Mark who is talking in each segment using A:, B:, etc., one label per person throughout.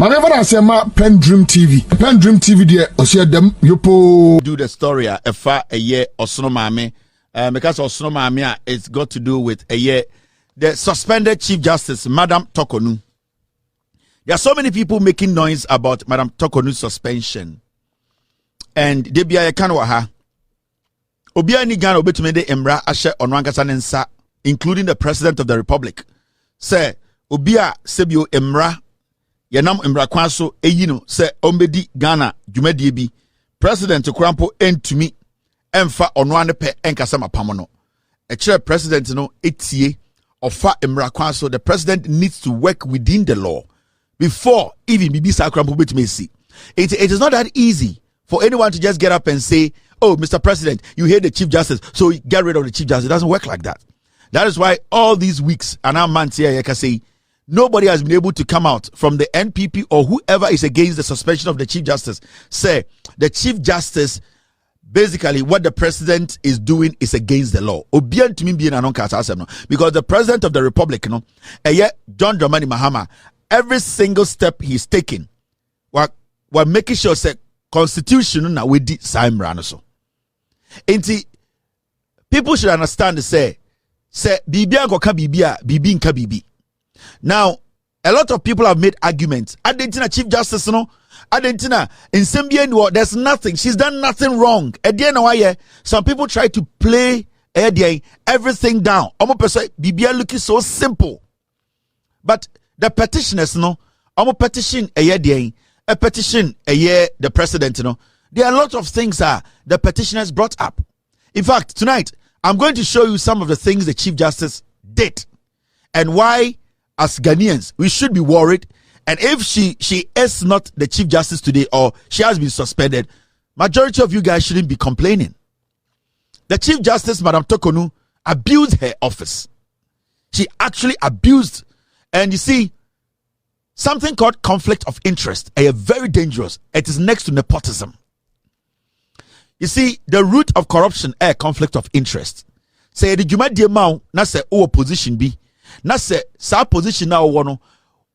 A: Mama I say ma PENDREAM TV. PENDREAM TV there osia dem yopo
B: do the story a fa a year osono maame because osono maame it's got to do with a year the suspended Chief Justice Madam Torkorno. There are so many people making noise about Madam Torkorno's suspension. And they be a kanwa Obia ni Ghana obetume de emra ashe onwankasa nensa, including the President of the Republic. Say Obia sebio emra yenam emra kwaso eyino se ombedi Ghana dwumadie bi President Krampo entumi emfa onwa ne pe enkasa mapamo no. E kire President no etie ofa emra kwaso. The President needs to work within the law before even Bibi Sakrampo betume si. It is not that easy for anyone to just get up and say, oh, Mr. President, you hate the Chief Justice, so get rid of the Chief Justice. It doesn't work like that. That is why all these weeks, and our months here, I can say, nobody has been able to come out from the NPP or whoever is against the suspension of the Chief Justice. Say, the Chief Justice, basically, what the President is doing is against the law. Because the President of the Republic, John Dramani Mahama, every single step he's taking, we're making sure that Constitution na we di saimra so. Enti people should understand say bibi ankoka bibia bibi nka bibi. Now a lot of people have made arguments. Adentina Chief Justice no Adentina in Sembia there's nothing. She's done nothing wrong. At the end of why some people try to play everything down. Omo person bibia looking so simple. But the petitioners no omo petition a petition a year the president, there are a lot of things the petitioners brought up. In fact, tonight I'm going to show you some of the things the Chief Justice did and why as Ghanaians we should be worried. And if she is not the Chief Justice today or she has been suspended, majority of you guys shouldn't be complaining. The Chief Justice, Madam Torkorno, abused her office. She actually abused, and you see, something called conflict of interest, very dangerous. It is next to nepotism. You see, the root of corruption is conflict of interest. Say the juma di mau na say o position bi na say sa position na wo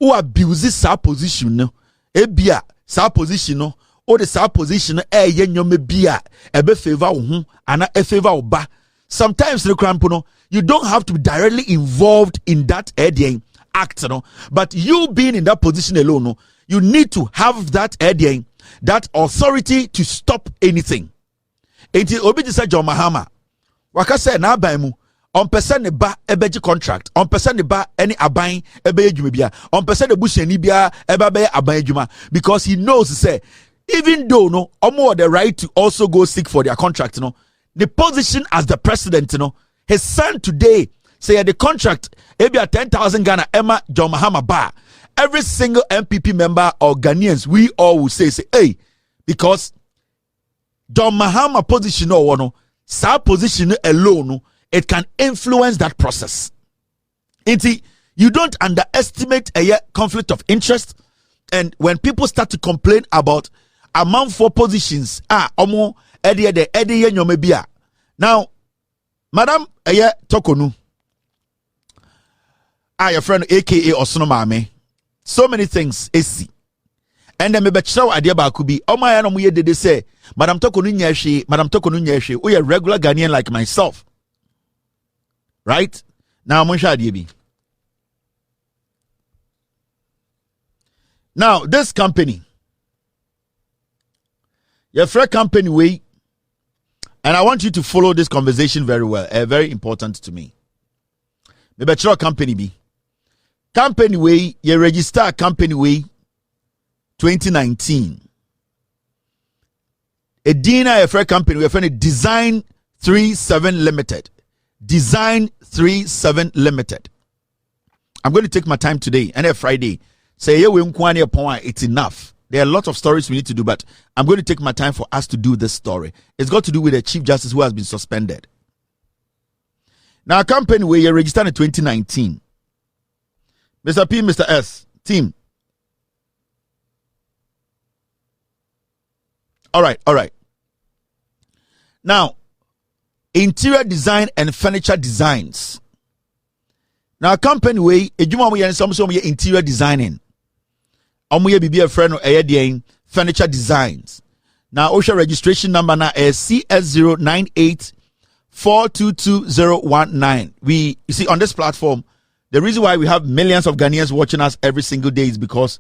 B: o abuse sa position no ebia sa position no o the sa position ye nyome bia e be favor wo ho ana e favor wo ba. Sometimes the crampo no you don't have to be directly involved in that act, but you being in that position alone, you need to have that that authority to stop anything. Enti obi disa John Mahama waka say na aban mu on person ne ba ebeji contract on person ne ba any aban ebe adwuma bia on person ne bushani bia eba be aban adwuma, because he knows say even though omo the right to also go seek for their contract, the position as the president, his son today say the contract ebia 10,000 Ghana Emma John Mahama ba. Every single MPP member or Ghanaians, we all will say hey, because John Mahama position or no, sa position alone, it can influence that process. You don't underestimate a conflict of interest, and when people start to complain about amount for positions, omo edi nyomebia. Now, Madam Torkorno, your friend aka Osono Maame, so many things AC. And then me betraw ade ba ku bi o ma no mo ye dede say Madam Torkorno nya hwe we a regular Ghanaian like myself, right? Now mo hwa ade bi. Now this company, your friend company way, and I want you to follow this conversation very well, very important to me. Me betraw company bi. Company way, you register company way 2019. A Dina a fair company, we have Design 37 Limited. Design 37 Limited. I'm going to take my time today and Friday. Say it's enough. There are a lot of stories we need to do, but I'm going to take my time for us to do this story. It's got to do with a Chief Justice who has been suspended. Now, a company where you registered in 2019. Mr. P, Mr. S, team. All right. Now, interior design and furniture designs. Now, a company way, a juma we some interior designing. Omo ye bibi a friend no eye furniture designs. Now OSHA registration number na is CS098422019. You see on this platform, the reason why we have millions of Ghanaians watching us every single day is because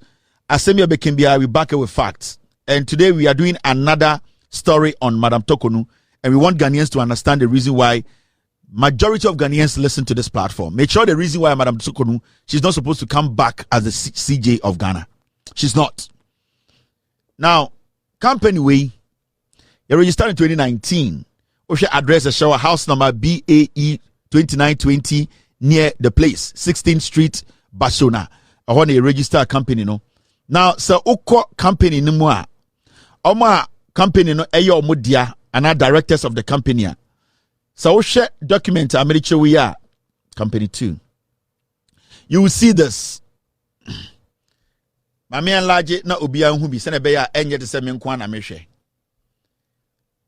B: Asemia Bekimbia, we back it with facts. And today we are doing another story on Madam Torkorno, and we want Ghanaians to understand the reason why majority of Ghanaians listen to this platform. Make sure the reason why Madam Torkorno, she's not supposed to come back as the CJ of Ghana. She's not. Now, company way, you registered in 2019. We should address a shower house number BAE 2920 near the place, 16th Street, Barcelona. I want a registered company, no. Now, so Oko company no more. Oma company no eyo omodia and our directors of the company. So we share document America we are company 2. You will see this. Mami enlarge na obia hu bi se na be ya enye de se me nko na mehwe.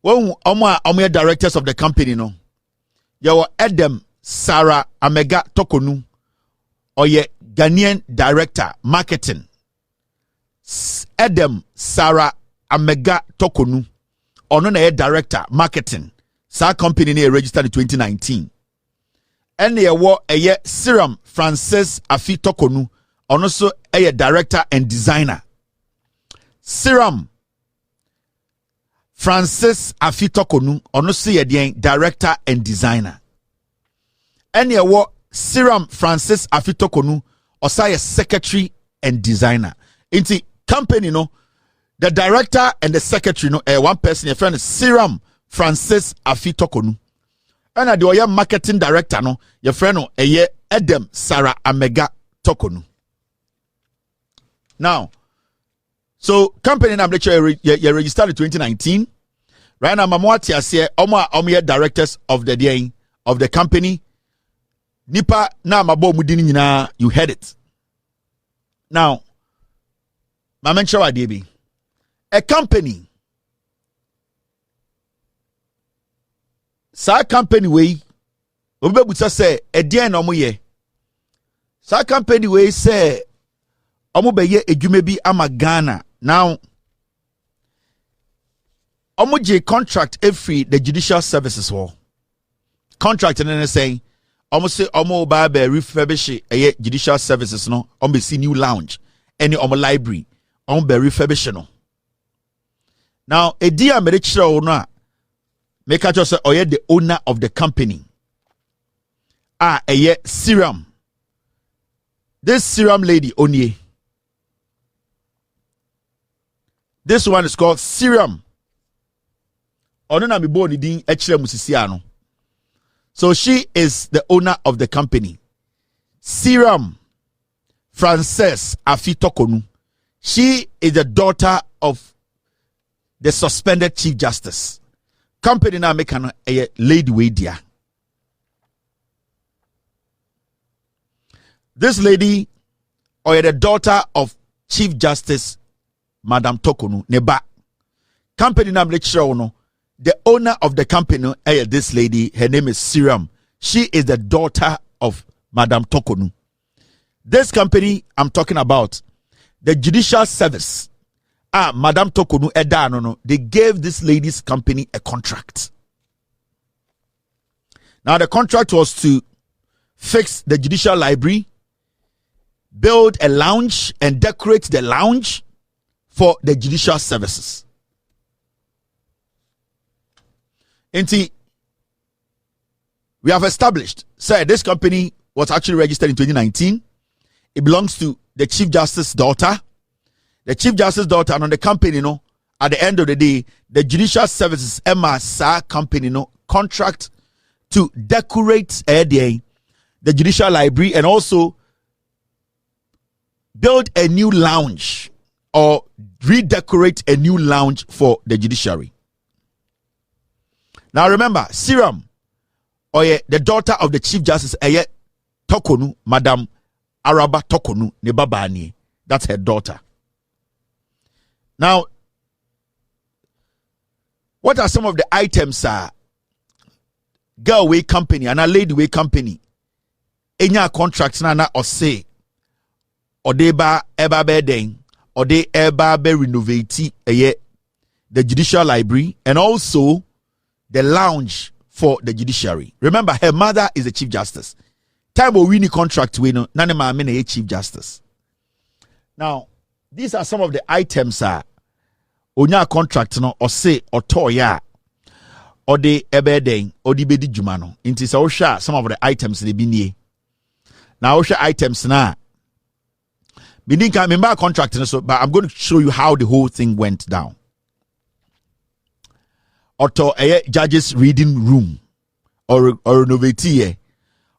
B: Wo omo directors of the company no. Yawo Adam Sarah Amega Torkorno, oye Ghanaian director marketing. Adam Sarah Amega Torkorno, ono na director marketing. Sa company ne registered in 2019. And yawo Serum Francis Afi Torkorno, ono so director and designer. Serum Francis Afi Torkorno, ono so director and designer. And Serum Francis Afi Torkorno, osa secretary and designer. Inti company no, the director and the secretary no, one person, your friend is Serum Francis Afi Torkorno. And the marketing director no, your friend no, Adam Sarah Amega Torkorno. Now, so company na you registered in 2019. Right now, Mamwati ase omo directors of the company. Nipa na mabo mudini nyina, you heard it. Now, Mamencha wa debi. A company. Sa company way. Obebuta say e dia na omo ye. Sa company way say omo beye edwuma bi ama Ghana. Now, omo je contract every the judicial services war. Contract and saying almost say omo ba be refurbish judicial services no on be see new lounge any omo library on be refurbish no. Now a dear medical no make a just say the owner of the company Serum. This Serum lady onye, this one is called Serum. Ono na mi bo ni din echire musisia no. So she is the owner of the company. Serum Frances Afi Torkorno. She is the daughter of the suspended Chief Justice. Company na make a lady way dia. This lady or the daughter of Chief Justice Madam Torkorno neba. Company na make sure no. The owner of the company, this lady, her name is Serum. She is the daughter of Madam Torkorno. This company I'm talking about, the Judicial Service, Madam Torkorno, they gave this lady's company a contract. Now the contract was to fix the Judicial Library, build a lounge and decorate the lounge for the Judicial Services. We have established, this company was actually registered in 2019. It belongs to the Chief Justice's daughter. The Chief Justice's daughter and on the company, at the end of the day, the Judicial Services Sa company, contract to decorate the Judicial Library and also build a new lounge or redecorate a new lounge for the judiciary. Now remember, Serum, the daughter of the Chief Justice, Torkorno, Madam Araba Torkorno, Nebabani. That's her daughter. Now, what are some of the items? Girl way company and a lady way company. Enya contracts na or say or deba eba bedeng or they eba be renovate the Judicial Library and also the lounge for the judiciary. Remember, her mother is the Chief Justice. Time we win the contract, we know none of my men are Chief Justice. Now, these are some of the items onya contract no or say or toya or the ebeden or the bedi jumano. Into some of the items they be near. Now, items now. We didn't remember contract, so but I'm going to show you how the whole thing went down. Auto a judge's reading room or renovate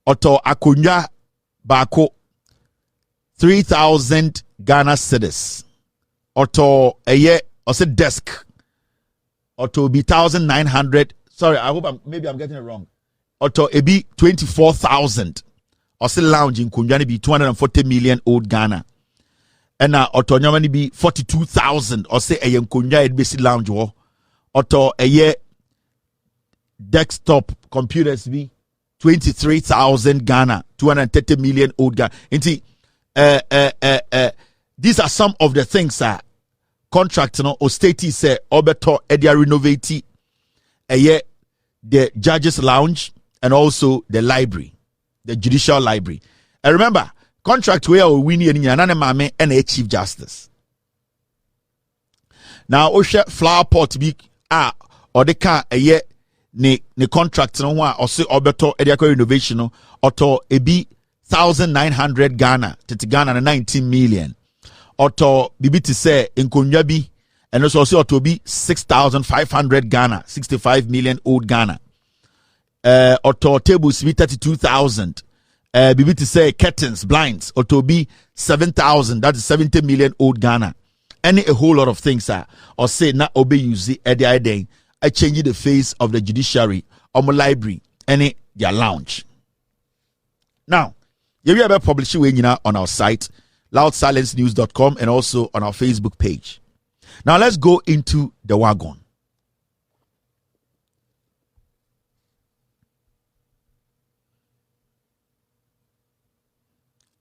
B: auto akonya bako 3,000 Ghana cedis. Auto a or desk auto be 1,900. Sorry, I hope maybe I'm getting it wrong. Auto a be 24,000 or say lounge in Kunjani be 240 million old Ghana. And now auto nyamani be 42,000 or say a Kunja basic lounge war. Auto a year desktop computers be 23,000 Ghana, 230 million old Ghana. These are some of the things contract or state say obeto edia renovate a year the judges lounge and also the library, the Judicial Library. And remember, contract where we win and a Chief Justice. Now Osha flower pot be or the car a year ne contract no one or say obeto edia renovation or to a be 1,900 Ghana to Ghana and 19 million. Auto bibi to say in Kunjabi and also to be 6,500 Ghana, 65 million old Ghana. Auto tables be 32,000. Bibi to say curtains, blinds, or to be 7,000, that is 70 million old Ghana. Any a whole lot of things or say not obey you see at the idea. I change the face of the judiciary or my library, any their lounge. Now, you have a publishing on our site, loudsilencenews.com, and also on our Facebook page. Now let's go into the wagon.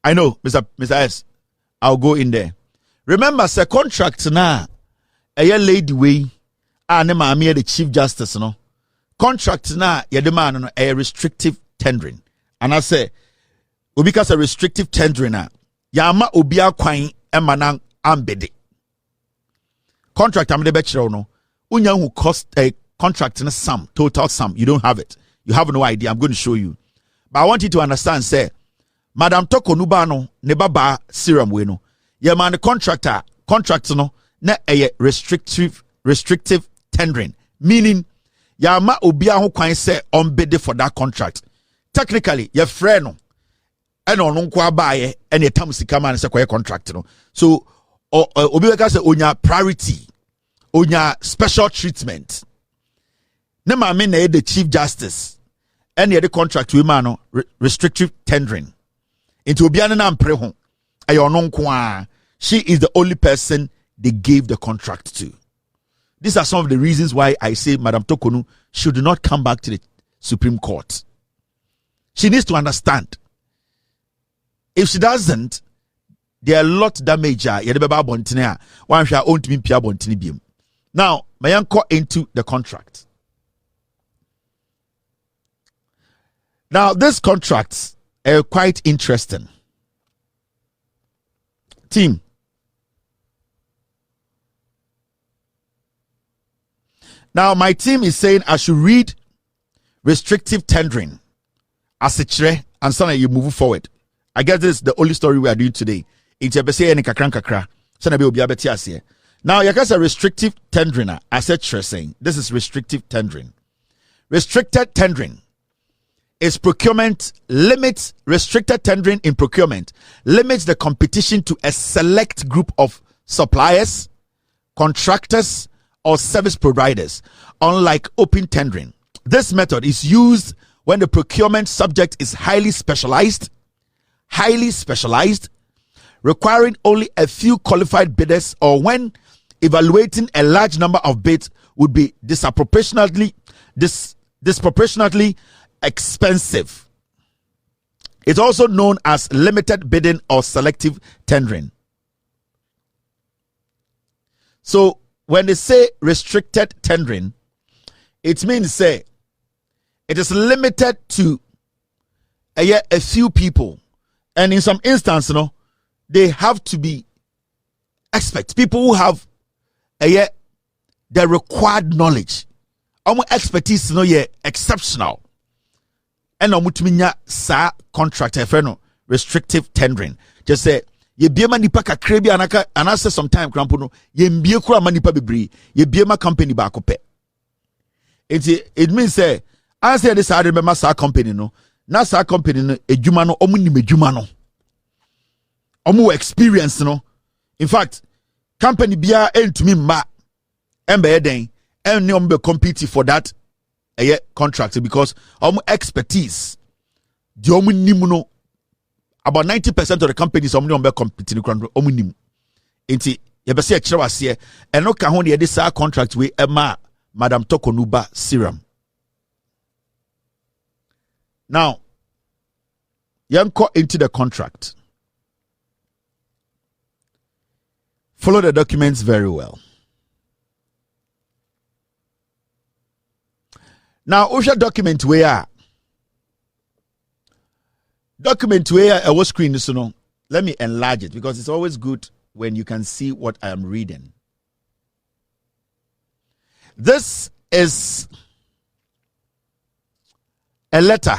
B: I know, Mr. S. I'll go in there. Remember, sir, contract now. A year lady way. Nema the Chief Justice, no. Contract now. You demand a restrictive tendering, and I say, because a restrictive tendering na. Yama obia kwan emanang ambede. Contract amde bechiro no. Unya who cost a contract in a sum, total sum. You don't have it. You have no idea. I'm going to show you. But I want you to understand, say, Madam Torkorno no ne baba serum we no. Ye man the contract no na a restrictive tendering. Meaning yama obia who kwan say ombede for that contract. Technically, your friend no. And on unko buy any time sika man say contract no. So obi weka say onya priority, onya special treatment. Ne ma me na the Chief Justice and the contract we man no restrictive tendering. Into obi an na mpre ho. Ayo unko she is the only person they gave the contract to. These are some of the reasons why I say Madam Torkorno should not come back to the Supreme Court. She needs to understand. If she doesn't, there are a lot damage. Now, may I go into the contract. Now, these contracts are quite interesting. Team. Now, my team is saying I should read restrictive tendering as a tre and so you move forward. I guess this is the only story we are doing today. It's a bese any kakran kakra. So na be obi abeti ase. Now, you guys are restrictive tendering. I said saying this is restrictive tendering. Restricted tendering is procurement limits. Restricted tendering in procurement limits the competition to a select group of suppliers, contractors, or service providers, unlike open tendering. This method is used when the procurement subject is highly specialized, requiring only a few qualified bidders, or when evaluating a large number of bids would be disproportionately expensive. It's also known as limited bidding or selective tendering. So when they say restricted tendering, it means say it is limited to a few people, and in some instances, they have to be experts, people who have the required knowledge. Our expertise exceptional, and sa contract restrictive tendering. Just say ye biema nipa kakra bi anaka anase sometime krampo no ye mbie kura ma nipa bebre ye biema company ba ko pe. It means say as say this remember sa company no na sa company no edwuma no omu nim edwuma no omu experience no. In fact, company bia entumi ma embe den and omu be compete for that contract because omu expertise the omu nim no. About 90% of the companies on be competing omunim. Inti yebese e kire wase e no ka ho de this contract we ema Madam Torkorno serum. Now, yanko into the contract. Follow the documents very well. Now, OSHA document where I was screen this, let me enlarge it because it's always good when you can see what I am reading. This is a letter.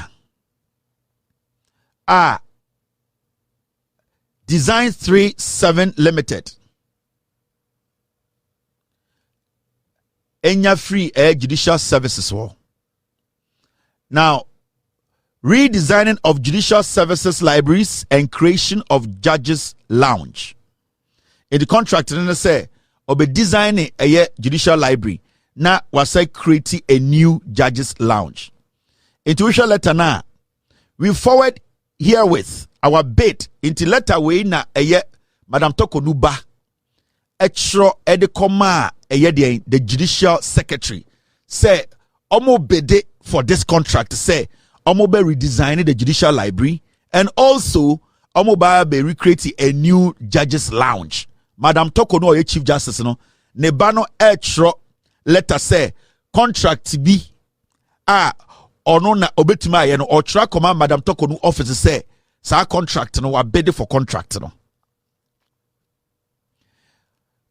B: Design 37 Limited. Enya free judicial services. Now, redesigning of judicial services libraries and creation of judges lounge. In the contract, they say, "Obe designing a judicial library na was creating a new judges lounge." Intuition letter na we forward herewith our bid into letter way na Madam Torkorno extra edekoma the judicial secretary say omo bede for this contract say Omobe redesigning the judicial library and also Omoba be recreating a new judges lounge. Madam Torkorno chief justice no nebano etro letter say contract be ono na obetuma ye no otra command Madam Torkorno office say sa contract no wa bid for contract no.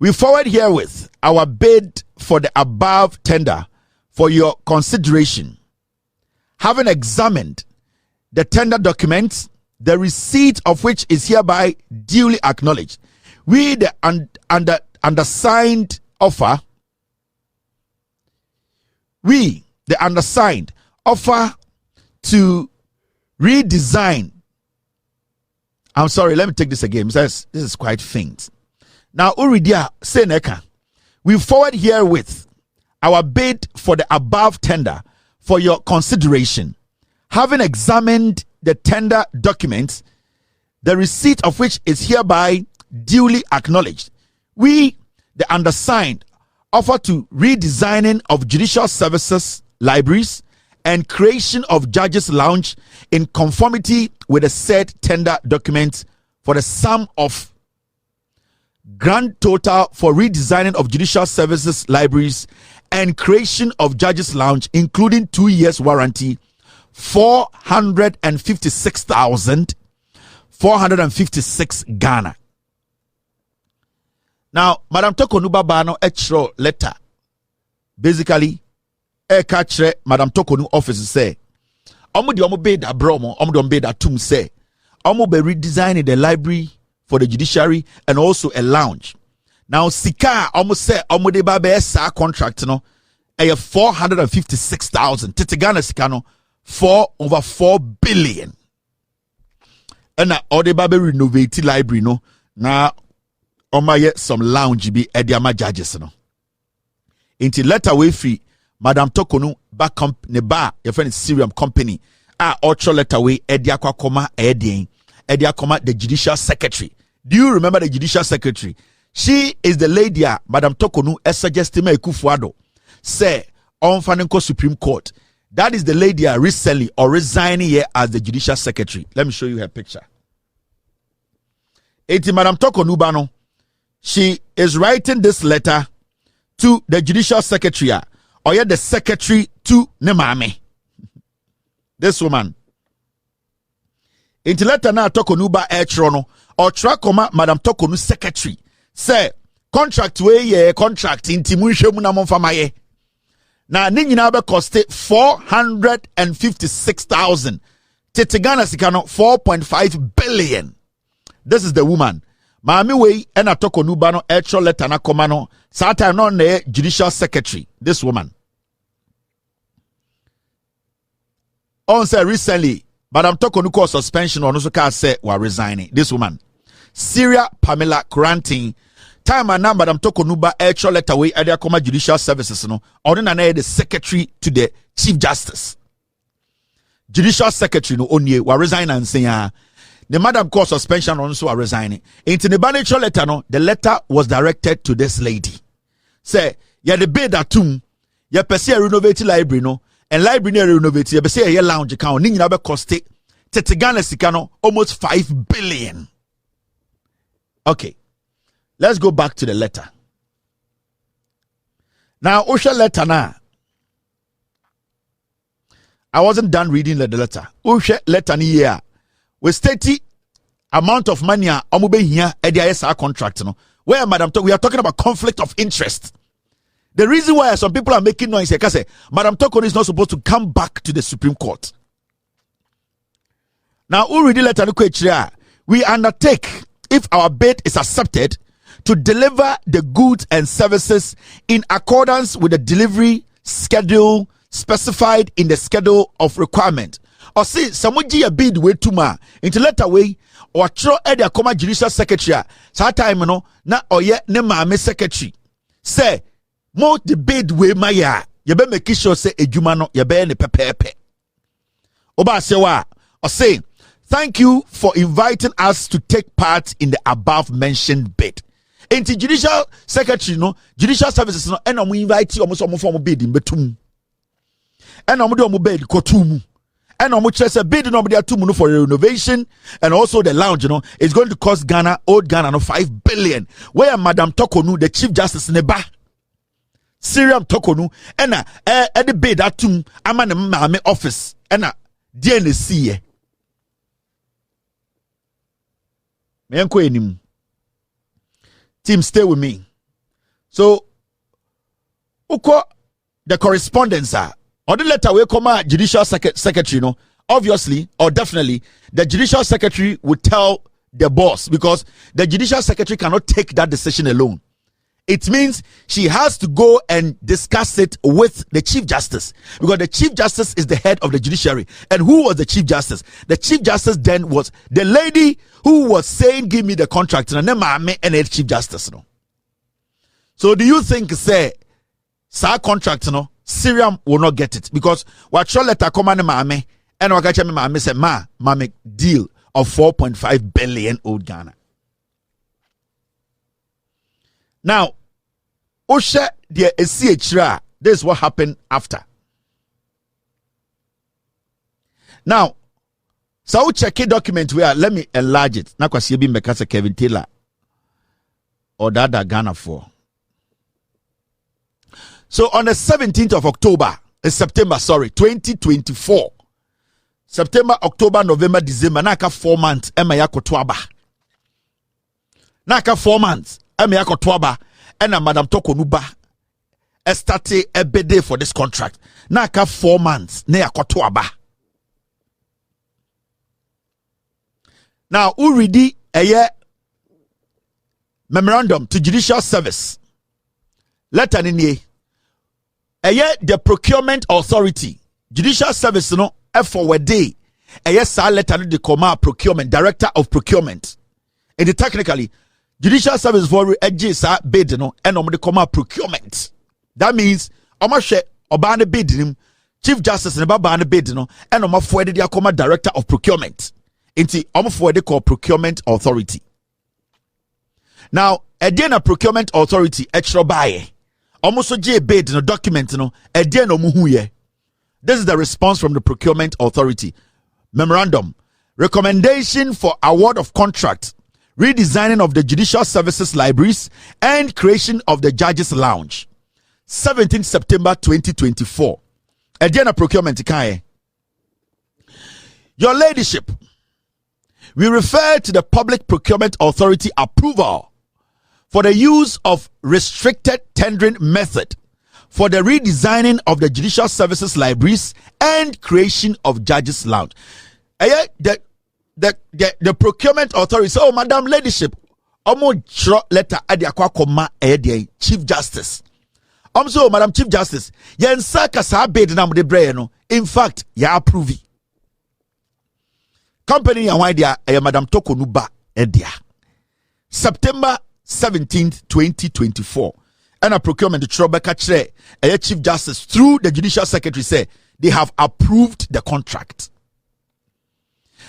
B: We forward herewith our bid for the above tender for your consideration. Having examined the tender documents, the receipt of which is hereby duly acknowledged, we the undersigned offer to redesign. I'm sorry, let me take this again because this is quite faint. Now, Uridia Seneka, we forward herewith our bid for the above tender for your consideration. Having examined the tender documents, the receipt of which is hereby duly acknowledged, we, the undersigned, offer to redesigning of judicial services libraries and creation of judges lounge in conformity with the said tender documents for the sum of grand total for redesigning of judicial services libraries and creation of judges lounge, including 2 years warranty, 456,456 Ghana. Now, Madam Torkorno Bano extra letter. Basically, catch Madam Torkorno office say, omo di omo bid a bromo, omo di omo bid a tum say, omo be redesigning the library for the judiciary and also a lounge. Now, Sika almost say Omo Babe sa contract no 456,000. Titigana Sikano 4 billion. And now all the Babe renovate library no na Omaye some lounge be Ediama judges no. Into letter way free, Madam Torkorno back ne ba your friend Serum company ultra letter way Ediakwa koma Ediakoma the judicial secretary. Do you remember the judicial secretary? She is the lady, Madam Torkorno, suggesting me Kufuado. Say, on Fanenko Supreme Court. That is the lady recently or resigning here as the judicial secretary. Let me show you her picture. Eti Madam Torkorno Bano. She is writing this letter to the judicial secretary, or yet the secretary to Nemame. This woman. Into letter na Torkorno ba Etrono or Trakoma Madam Torkorno secretary. Say contract we contract inti munhwemu na monfamaye. Na ni nyina be cost 456,000. Tetegana sikano 4.5 billion. This is the woman. Maami we ena Torkorno ba no Etro letter na koma no. Sa time no na judicial secretary. This woman. On say recently, Madam Torkorno called suspension on also can say we are resigning. This woman, Syria Pamela Quarantine. Time and now Madam Torkorno ba actual letter way at the judicial services no. Ordinary the secretary to the Chief Justice. Judicial secretary no only we are resigning and saying the madam called suspension on also are resigning. Into the actual letter no, the letter was directed to this lady. Say ya the bid atum ya pese renovate library no. And library renovate you say a lounge account ni nyina be cost Tetegana sikano almost 5 billion. Okay, let's go back to the letter. Now Usha letter na I wasn't done reading the letter. Usha letter ni here we state amount of money omube here e the ISR contract no where madam we are talking about conflict of interest. The reason why some people are making noise here, because Madam Torkorno is not supposed to come back to the Supreme Court. Now, we undertake, if our bid is accepted, to deliver the goods and services in accordance with the delivery schedule specified in the schedule of requirement. Or see, someone a bid way too ma into letter way or throw a comma judicial secretary. Sa time no na oye ne maame secretary. Say more the bid way maya. You better make sure say ejuma no you better ne pepepe. Oba sewa or say thank you for inviting us to take part in the above mentioned bid. Into judicial secretary no judicial services no and we invite you almost form bid in betum. And omo bid kotum. And a bid no for renovation and also the lounge, is going to cost Ghana, old Ghana, no 5 billion. Where Madam Torkorno, the Chief Justice Neba, Syriam Torkorno, and the bid atum, amana mame office, and DNC. Team, stay with me. So, uko the correspondence are. Or the letter will come out judicial secretary, obviously or definitely the judicial secretary would tell the boss because the judicial secretary cannot take that decision alone. It means she has to go and discuss it with the Chief Justice because the Chief Justice is the head of the judiciary. And who was the Chief Justice? The Chief Justice then was the lady who was saying, give me the contract and then the Chief Justice. So do you think say contract Syriam will not get it because what shall letter come on mame and what catch me mame say mame deal of 4.5 billion old Ghana. Now, Osha the CHRA, this is what happened after. Now, so check a document where let me enlarge it. Na kwa siyebi mbekasa Kevin Taylor or Dada Ghana for. So on the 17th of September, 2024. September, October, November, December, naka 4 months, ema yako twaba. Naka 4 months, ema yako twaba, ena Madam Torkorno ba estate ebede for this contract. Naka 4 months, ne yako twaba. Now, uridi eye memorandum to judicial service. Letter ninye. The procurement authority, judicial service, for day. Sa letter the command procurement, director of procurement. And technically, judicial service for sa bid, and the command procurement. That means, share obane bid him, Chief Justice and babane bid, and for the command director of procurement. Inti for the call procurement authority. Now, a procurement authority, extra buy. Almost J bid no document This is the response from the procurement authority. Memorandum. Recommendation for award of contract redesigning of the Judicial Services Libraries, and creation of the Judges Lounge. 17 September 2024. Again, a procurement. Your Ladyship, we refer to the Public Procurement Authority approval for the use of restricted tendering method for the redesigning of the Judicial Services Libraries and creation of Judges Lounge. The Procurement Authority. So, Madam Ladyship, omo letter adi akwakoma Chief Justice. So, Madam Chief Justice, yensa kasa bid na de bre no. In fact, ya approve. Company ya idea Madam Torkorno ba edia. September 17th, 2024. And a procurement the Trobeka Chre, a Chief Justice through the Judicial Secretary say they have approved the contract.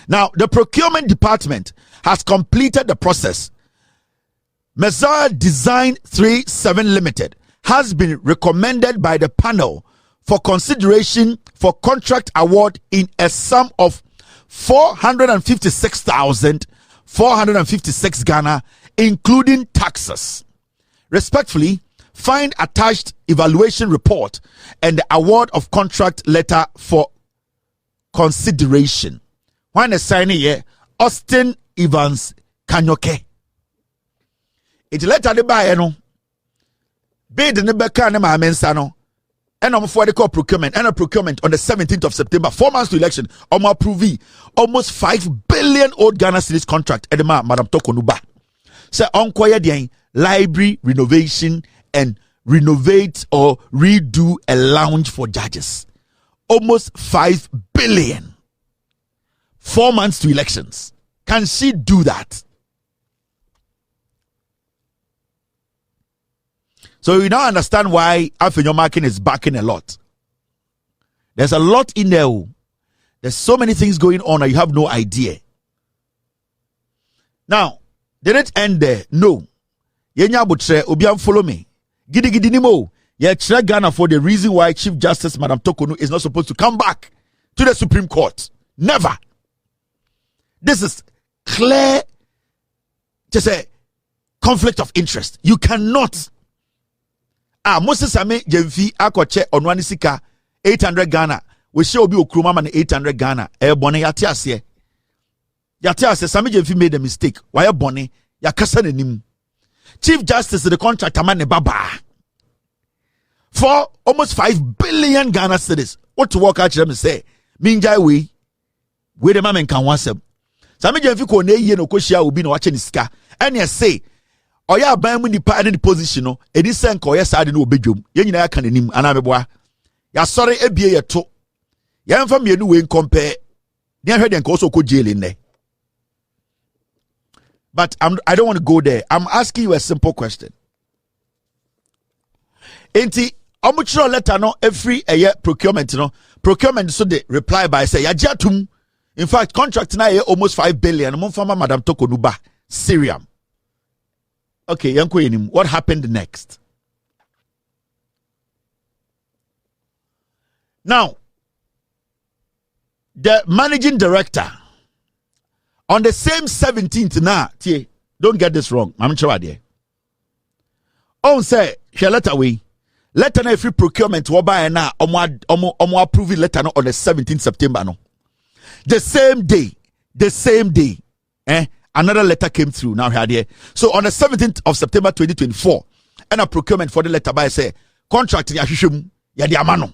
B: Now, the procurement department has completed the process. Messiah Design 37 Limited has been recommended by the panel for consideration for contract award in a sum of 456,456 Ghana, including taxes. Respectfully, find attached evaluation report and the award of contract letter for consideration. When the signing here, Austin Evans Kanyoke. It letter the buyer no. Bid the beka na ma mensano. And for the procurement and a procurement on the 17th of September, 4 months to election. Approve almost 5 billion old Ghana cedis contract. Edema Madam Torkorno ba. So onkoya the library renovation and renovate or redo a lounge for judges. Almost 5 billion. 4 months to elections. Can she do that? So you now understand why Afenyo Marking is backing a lot. There's a lot in there. There's so many things going on and you have no idea. Now, did it end there? No. Yenya Butre, Obiam follow me. Gidi gidi nimo. Yeah, Ghana for the reason why Chief Justice Madam Torkorno is not supposed to come back to the Supreme Court. Never. This is clear, just a conflict of interest. You cannot. Moses Ame Jemfi Akoche Onwanisika 800 Ghana. We show be Okruma man 800 Ghana. Bone Yatiase. Yatiase, Sami Jemfi made a mistake. Why Bone? Yakasa nim. Chief Justice the contract man baba. For almost 5 billion Ghana cedis. What to work out them say? Minjai we the man can want them. Sami Jemfi ko ne ye no koshia obi no wache ni sika. And you say oya ban mu nipa ne position no edi sen ko yesa ade no obedwom ye nyina aka nanim ana meboa ya sori ebie ye to ye mfa mienu we compare ne ahwe den ko so ko jail in there. But I don't want to go there. I'm asking you a simple question. Enti omuchiro letter no every year procurement no procurement so they reply by say ya jatum. In fact contract na ye almost 5 billion mo fama Madam Torkorno ba Syriam. Okay, Yanko Yenim, what happened next? Now, the managing director on the same 17th now, don't get this wrong. I'm sure there. On say, shall let away. Letter na free procurement whereby na omo approve letter no on the 17th September no. The same day, another letter came through now here. So on the 17th of September 2024, and a procurement for the letter by say contract ya hwehwem ya di amano.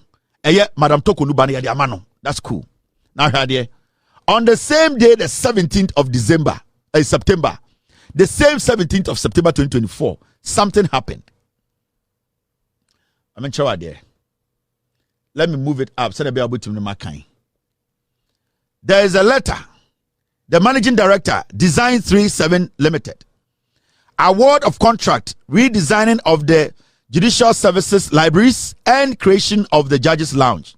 B: Madam Torkorno ba ya di amano. That's cool. Now here. On the same day, the 17th of September, the same 17th of September 2024, something happened. I'm sure there. Let me move it up. There is a letter. The managing director, Design 37 Limited. Award of contract, redesigning of the Judicial Services Libraries and creation of the Judges Lounge.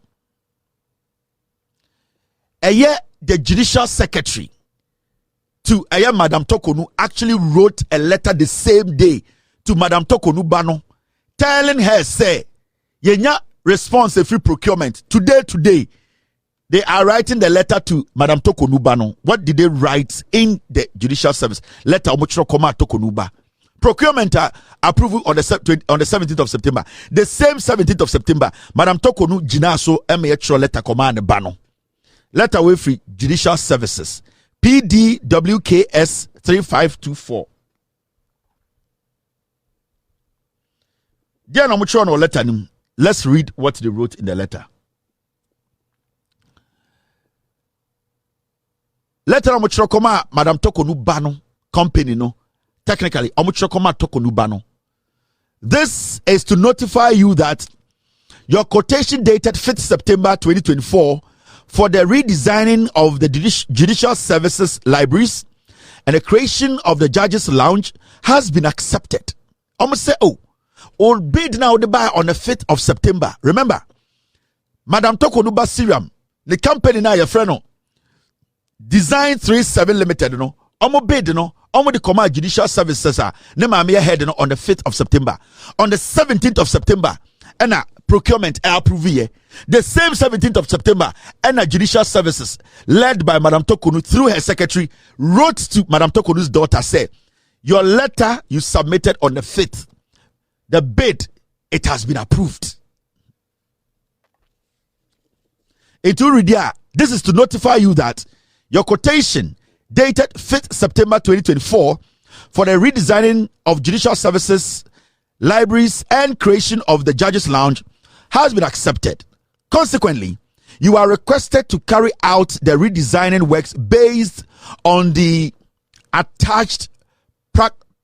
B: The Judicial Secretary to Madam Torkorno actually wrote a letter the same day to Madam Torkorno Bano, telling her, say, yenya response a free procurement today. They are writing the letter to Madam Torkorno. What did they write in the judicial service? Letter Omochro Koma Torkorno. Procurement approval on the 17th of September. The same 17th of September, Madam Torkorno Jinaso MHR letter command bano. Letter way free judicial services. PDWKS 3524. Then Omochro no letter. Let's read what they wrote in the letter. Letter Omochro Koma Madam Torkorno bano company no. Technically, this is to notify you that your quotation dated 5th September 2024 for the redesigning of the judicial services libraries and the creation of the judges lounge has been accepted. Almost say, all bid now the buy on the 5th of September. Remember, Madam Torkorno Siriam, the company now your friend, Design 37 Limited, no, bid, no. The command judicial services are head on the 5th of September. On the 17th of September, and procurement approve the same 17th of September, and judicial services led by Madam Torkorno through her secretary wrote to Madam Torkorno's daughter, say, your letter you submitted on the 5th, the bid, it has been approved. This is to notify you that your quotation dated 5th September 2024 for the redesigning of judicial services, libraries, and creation of the judges lounge has been accepted. Consequently, you are requested to carry out the redesigning works based on the attached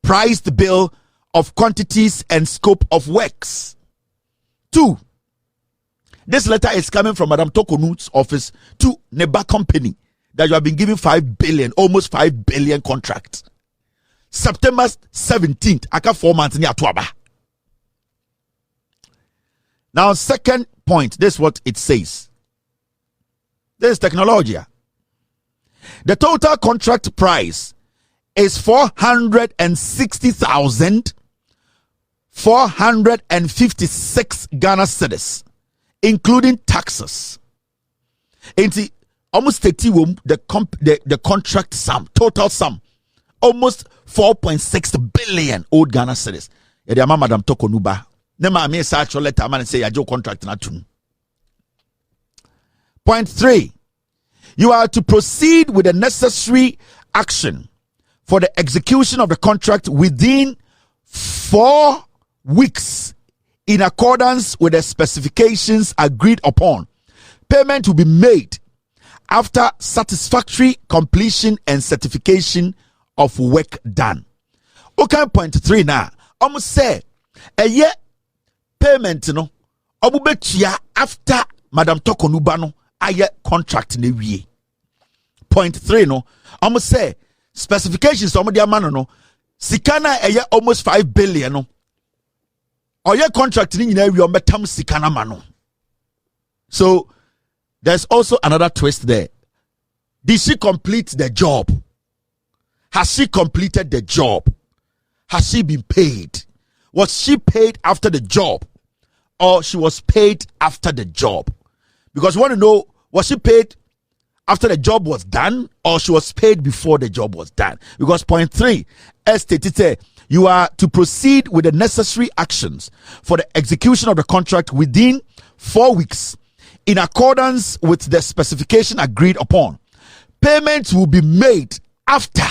B: priced bill of quantities and scope of works. 2. This letter is coming from Madam Torkorno's office to Neba Company that you have been given 5 billion, almost 5 billion contracts. September 17th, aka 4 months near Tuaba. Now, second point, this is what it says. This is technology. The total contract price is 460,456 Ghana cedis, including taxes. Almost 30 the contract sum, total sum, almost 4.6 billion old Ghana cedis. Yeah, Madam Torkorno ba. Nema me sa actual letter man say your contract na tun. Point 3. You are to proceed with the necessary action for the execution of the contract within 4 weeks in accordance with the specifications agreed upon. Payment will be made after satisfactory completion and certification of work done. Okay, point 3 now. Almost say a year payment no obubetia after Madam Torkorno ba no aye contract na wie. Point 3 no almost say specifications omo dia man no sikana eye almost 5 billion no oye contract ni nyina wie ometam sikana ma no. So there's also another twist there. Did she complete the job? Has she completed the job? Has she been paid? Was she paid after the job? Or she was paid after the job? Because we want to know, was she paid after the job was done? Or she was paid before the job was done? Because point 3, as stated, you are to proceed with the necessary actions for the execution of the contract within 4 weeks in accordance with the specification agreed upon. Payment will be made after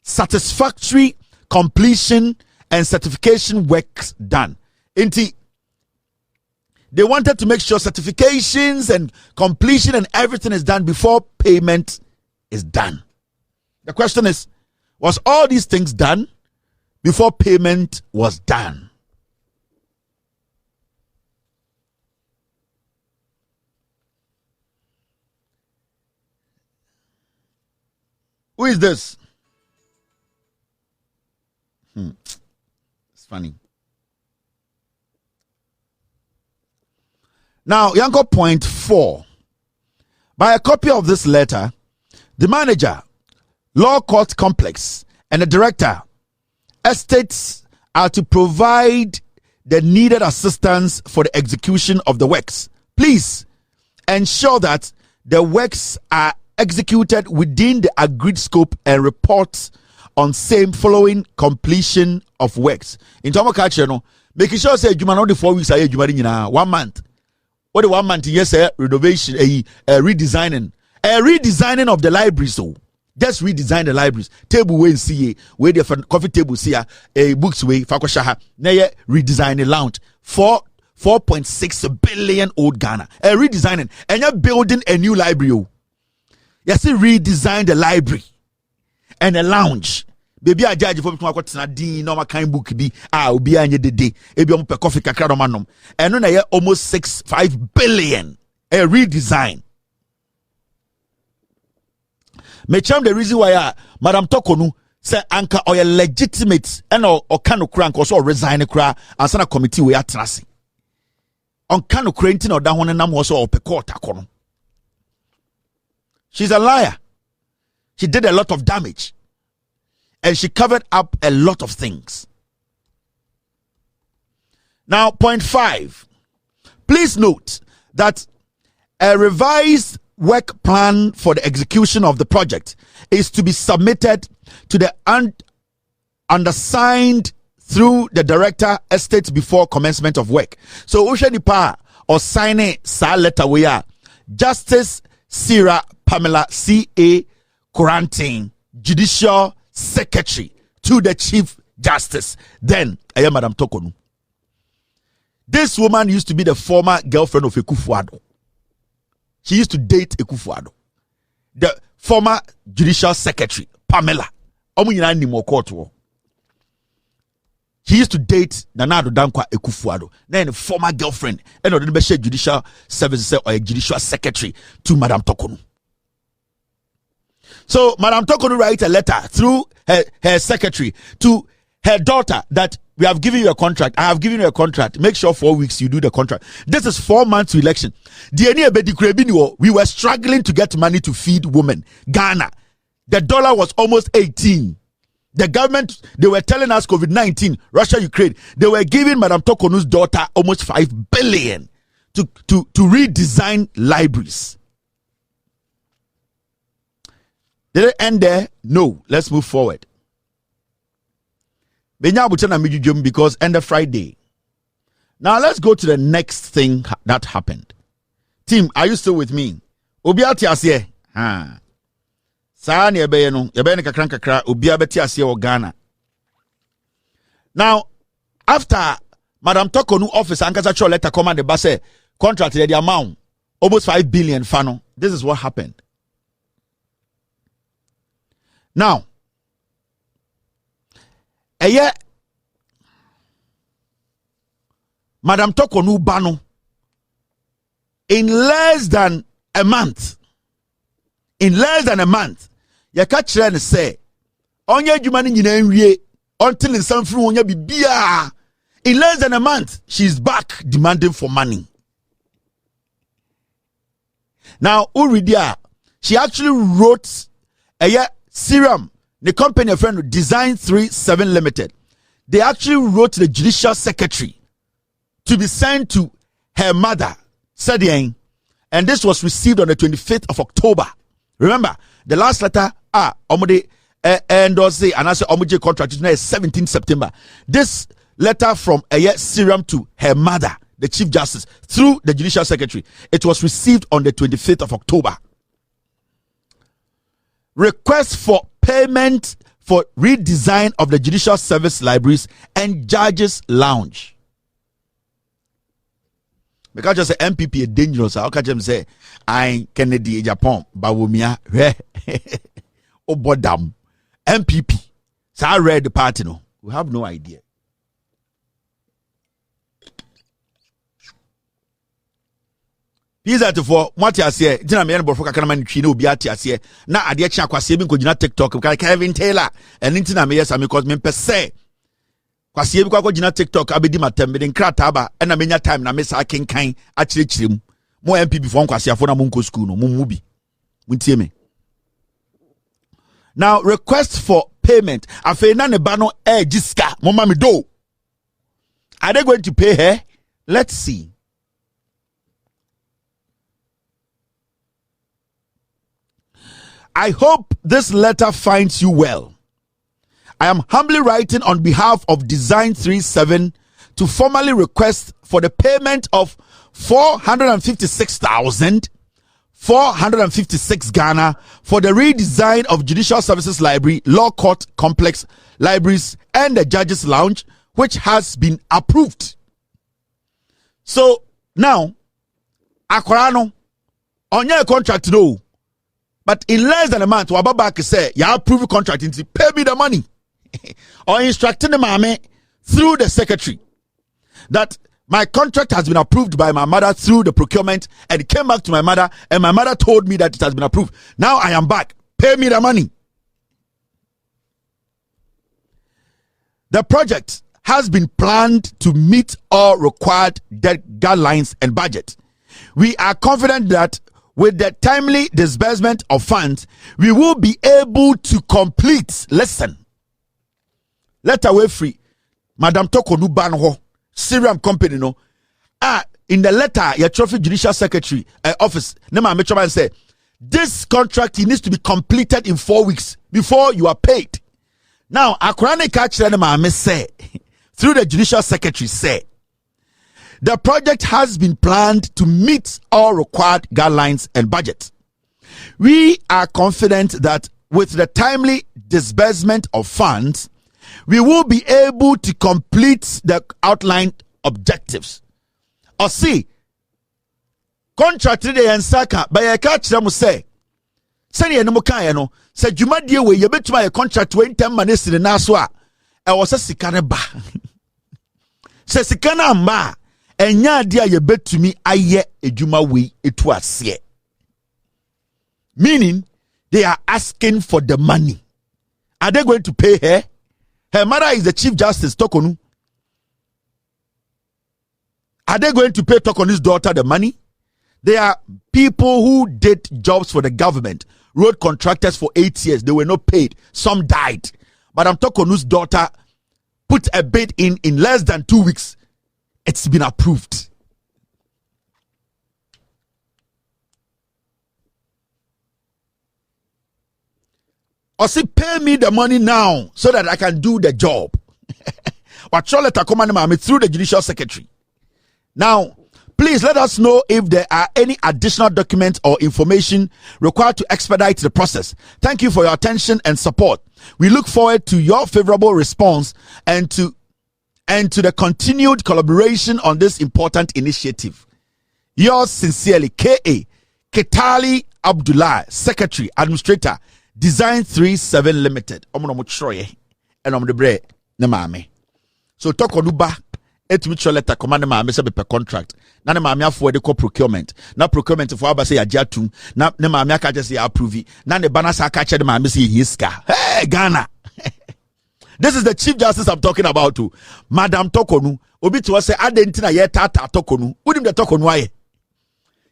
B: satisfactory completion and certification works done. They wanted to make sure certifications and completion and everything is done before payment is done. The question is, was all these things done before payment was done? Who is this? It's funny. Now, Yanko point 4. By a copy of this letter, the manager, Law Court Complex, and the director, estates are to provide the needed assistance for the execution of the works. Please ensure that the works are executed within the agreed scope and reports on same following completion of works. In terms of culture, no, making sure say you not the 4 weeks ahead, you 1 month. What the 1 month? Yes, renovation, redesigning of the library. So just redesign the libraries. Table way see where the coffee table see a books way fakoshaha. Now redesign the lounge 4.6 billion old Ghana. Redesigning and you're building a new library. Yes, redesign the library and a lounge. Baby, I judge for me to din no kind book be obi anye dede ebi om pe coffee kakra no manom eno na ye almost 5 billion a redesign. Me cham the reason why Madam Torkorno say anka or legitimate and or kano kra anka so resign kra ansa na committee we atrase on kano kra nti na oda ho nam ho so pe court akono. She's a liar. She did a lot of damage. And she covered up a lot of things. Now, point 5. Please note that a revised work plan for the execution of the project is to be submitted to the undersigned through the director estate before commencement of work. So, Ushanipa or sign a letter where Justice Sarah Pamela C.A. Quarantine, Judicial Secretary to the Chief Justice. Then, I am Madam Torkorno. This woman used to be the former girlfriend of Ekufuado. She used to date Ekufuado. The former Judicial Secretary, Pamela. He used to date Nanado Dankwa Ekufuado. Then, former girlfriend. And the Judicial Services or a Judicial Secretary to Madam Torkorno. So, Madam Torkorno writes a letter through her secretary to her daughter that we have given you a contract. I have given you a contract. Make sure 4 weeks you do the contract. This is 4 months to election. We were struggling to get money to feed women. Ghana. The dollar was almost 18. The government, they were telling us COVID-19, Russia, Ukraine. They were giving Madam Torkorno's daughter almost 5 billion to redesign libraries. Did it end there? No. Let's move forward. Because end of Friday. Now let's go to the next thing that happened. Team, are you still with me? Obiati asye. Saani ebe no. Ebe ne kakran kakra. Obiabeti asye o Ghana. Now, after Madam Torkorno office ankasa cho letter command the base contract the amount almost 5 billion fano. This is what happened. Now, Madam Torkorno bano in less than a month, you catch her and say, "Onye jumani nyina nwie until in some fruit onye bibia." In less than a month, she's back demanding for money. Now, Uridia, she actually wrote Serum, the company a friend Design 37 Limited. They actually wrote to the Judicial Secretary to be sent to her mother, Sadieng, and this was received on the 25th of October. Remember, the last letter, Omode endorse and answer Omoje contract is 17th September. This letter from Serum to her mother, the Chief Justice, through the Judicial Secretary, it was received on the 25th of October. Request for payment for redesign of the Judicial Service Libraries and Judges Lounge. Because just say MPP is dangerous. How can you say I Kennedy Japan Bawumia Obodam MPP? So I read the party no. We have no idea. He's at for what you say. Dina me anbo foka kana man twi na obi ate ase na ade chia kwase bi ko gina TikTok because Kevin Taylor and ntina me yes because me pese kwase bi ko gina TikTok abedi matem be nkrata ba na menya time na me sa kenkan a kirikirem mo MPP for kwase afo na mo nko school no mo mu bi muntie me. Now request for payment afi na ne ba no giska mo ma me do. Are they going to pay her? Let's see. I hope this letter finds you well. I am humbly writing on behalf of Design 37 to formally request for the payment of 456,456 Ghana for the redesign of Judicial Services Library, Law Court Complex, Libraries, and the Judges Lounge, which has been approved. So now, Akorano, on your contract, no. But in less than a month, Wababak say, you approve the contract, pay me the money. Or instructing the mame through the secretary that my contract has been approved by my mother through the procurement, and it came back to my mother, and my mother told me that it has been approved. Now I am back. Pay me the money. The project has been planned to meet all required guidelines and budget. We are confident that with the timely disbursement of funds, we will be able to complete. Listen. Letter way free. Madam Torkorno Banho, Syrian company no. In the letter, your trophy judicial secretary office, Nema Metroman say, this contract needs to be completed in 4 weeks before you are paid. Now, Akurane Kachire Nema say, through the judicial secretary say, the project has been planned to meet all required guidelines and budget. We are confident that with the timely disbursement of funds, we will be able to complete the outlined objectives. Or see, contract today and Saka, by a catch them say, Send ye no Mokayano, said you might deal with your bet my contract 20 minutes in the Naswa. I was a Sikanaba. Says Sikanamba. And ya dear you bet to me I ye a juma way it was ye. Meaning they are asking for the money. Are they going to pay her? Her mother is the Chief Justice Torkorno. Are they going to pay Torkorno's daughter the money? They are people who did jobs for the government, road contractors for 8 years. They were not paid. Some died. But Torkorno's daughter put a bid in less than 2 weeks. It's been approved. Or say, pay me the money now so that I can do the job. What shall letter come through the judicial secretary. Now, please let us know if there are any additional documents or information required to expedite the process. Thank you for your attention and support. We look forward to your favorable response and to the continued collaboration on this important initiative. Yours sincerely, K.A. Ketali Abdullah, Secretary, Administrator, Design 37 Limited. So Torkorno ba etumi letter command maame se be contract. Na ne maame afo de procurement. Na procurement for aba say agiatum. Na ne maame aka je say approve. Na ne bana sa aka che de maame say yiska. Hey Ghana. This is the Chief Justice I'm talking about too. Madam Torkorno. Obi to say adentina ye tata Torkorno. Udim the Torkorno aye.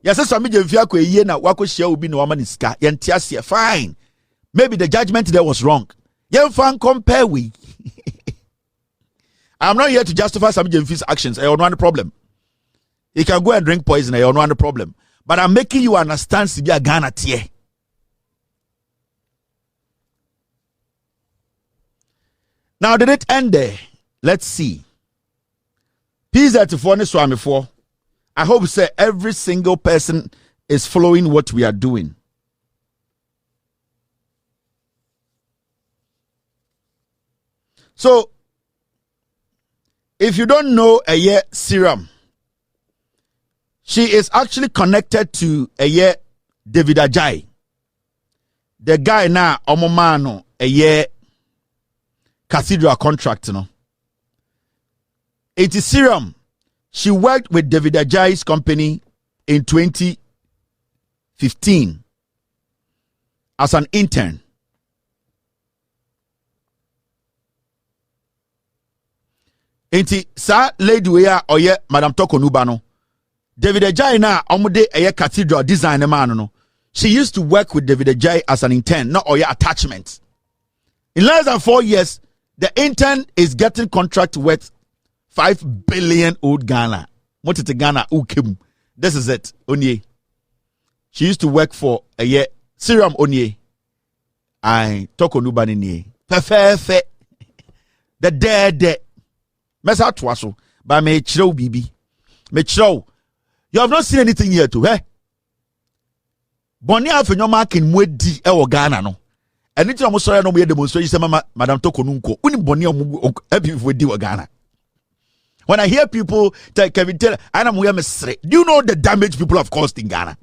B: Yes, so me jemfia ko eyi na wako share obi na wama ni sika. Ye ntia fine. Maybe the judgment there was wrong. Ye fan compare we. I'm not here to justify some Jemfi's actions. I don't want the problem. He can go and drink poison. I don't want the problem. But I'm making you understand to be a Ghana tier. Now, did it end there? Let's see. Pizza to phone Swami for. I hope say every single person is following what we are doing. So, if you don't know Eye Serum, she is actually connected to Eye David Ajay. The guy now, Omomano, Eye Cathedral contract, no. It is Serum. She worked with David Ajay's company in 2015 as an intern. Enti sa lady we are oye Madam Torkorno ba no. David Ajay na omude eye cathedral design man no. She used to work with David Ajay as an intern, not oye attachment. In less than 4 years, the intern is getting contract worth 5 billion old Ghana. What is the Ghana ukem? This is it. Onye. She used to work for a year. Serum Onye. I Torkorno banini. Fe. The dead. Mesa twaso. Ba me chiro bibi. Me chiro. You have not seen anything here too, eh? Boni afenyo marking mwedi e Ghana no. Anything I'm sorry no we demonstration say Madam Torkorno nko. Uni boni people di Ghana. When I hear people tell Kevin Taylor, do you know the damage people have caused in Ghana?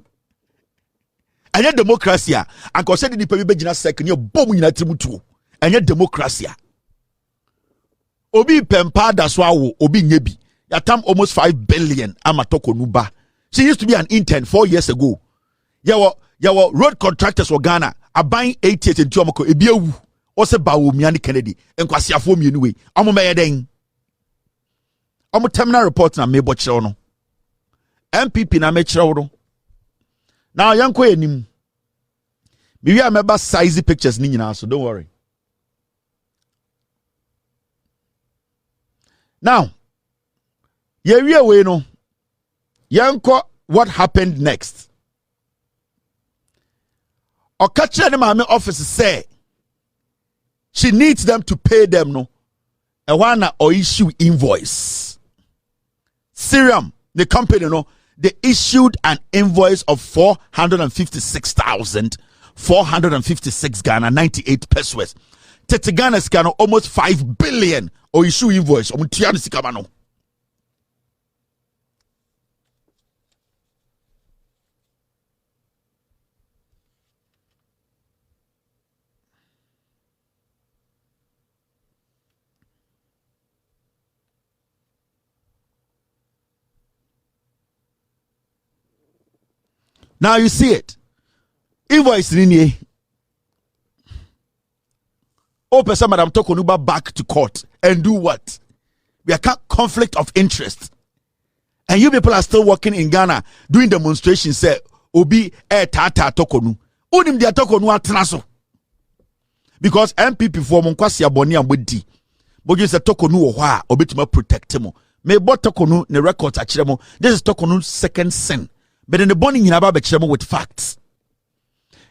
B: And yet democracy, and consider the people be second, you're bombing in a trimutu. And yet democracy. Obi Pempa Daswawo, Obi Nyebi. Yatam almost 5 billion Torkorno ba. She used to be an intern 4 years ago. Yawa road contractors for Ghana are buying 8 years in Tiomoko. Ebiu. Ose Bawo Miani Kennedy. And Kwasiafo mi anyway. Amumeyedeng. Omo terminal report na mebo chiro no. MPP na me chiro no. Now yanko enim. Me wi ameba size pictures ni nyina so don't worry. Now ye we no. Yanko what happened next? Okache ne mama office say she needs them to pay them no. E wana or issue invoice. Serum, the company, they issued an invoice of 456,456 Ghana, 98 pesos. Tete Ghana's Ghana almost 5 billion or issue invoice. Now you see it. Invoice Rinye. Oh, person, Madam Torkorno back to court and do what? We are conflict of interest. And you people are still working in Ghana doing demonstrations. Say, Obi tata Torkorno. Unim dia Torkorno atraso. Because MPP for Monkwasi Aboni and Wedi. But you say Torkorno wa obitima protect him. Me bought Torkorno ne records achiremo. This is Torkorno's second sin. But in the morning in about the with facts.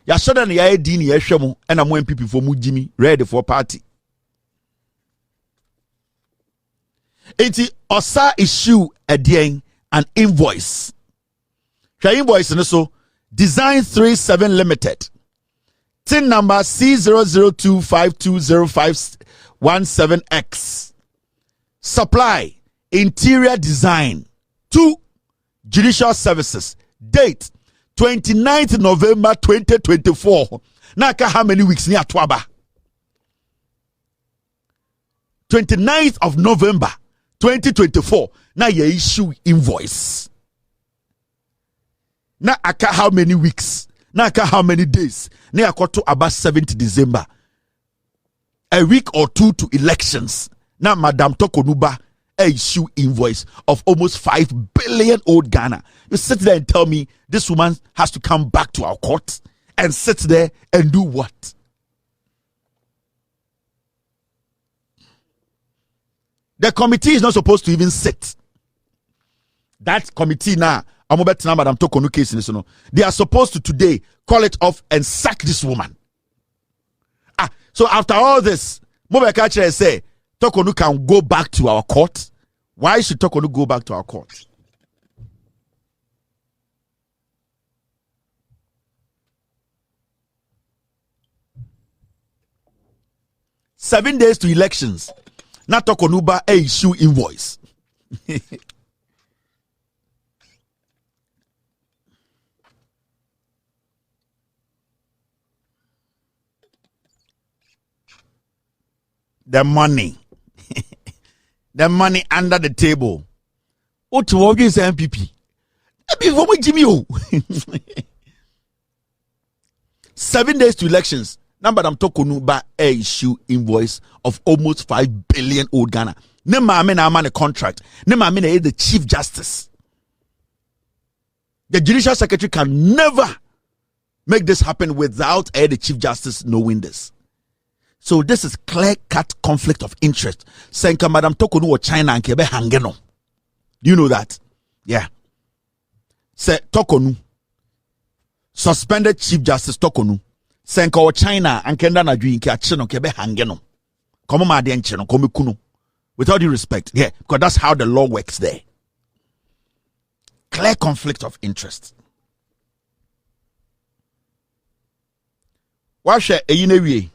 B: Ya shoda na ya di ni ya hwemo and am MPP for Mujimi ready for party. Enti osa issue an invoice. Ka invoice no so Design 37 Limited. TIN number C002520517X. Supply interior design to Judicial Services. Date 29th November 2024. Naka how many weeks near Twaba? 29th of November 2024. Na ye issue invoice. Na aka how many weeks? Na aka how many days? Na akoto about 7th December. A week or two to elections. Na Madam Torkorno ba issue invoice of almost 5 billion old Ghana. You sit there and tell me this woman has to come back to our court and sit there and do what? The committee is not supposed to even sit. That committee now, Madam Torkorno case in this, they are supposed to today call it off and sack this woman. So after all this, Mobekache say Torkorno can go back to our court. Why should Torkorno go back to our court? Seven days to elections. Not Torkorno ba issue invoice. The money. The money under the table. What to organize MPP? Before we Jimmy. 7 days to elections. Now, Madam Torkorno ba issue invoice of almost 5 billion old Ghana. Nema amena amana contract. Nema amena the Chief Justice. The Judicial Secretary can never make this happen without the Chief Justice knowing this. So this is clear-cut conflict of interest. Senka Madam Torkorno or China and Kebe Hangeno. Do you know that? Yeah. Say Torkorno. Suspended Chief Justice Torkorno senko China and kenda na dwi nka che no ke be hange no komo ma de nche no komo kuno with all due respect yeah because that's how the law works there. Clear conflict of interest. Wahwe eyi na wie.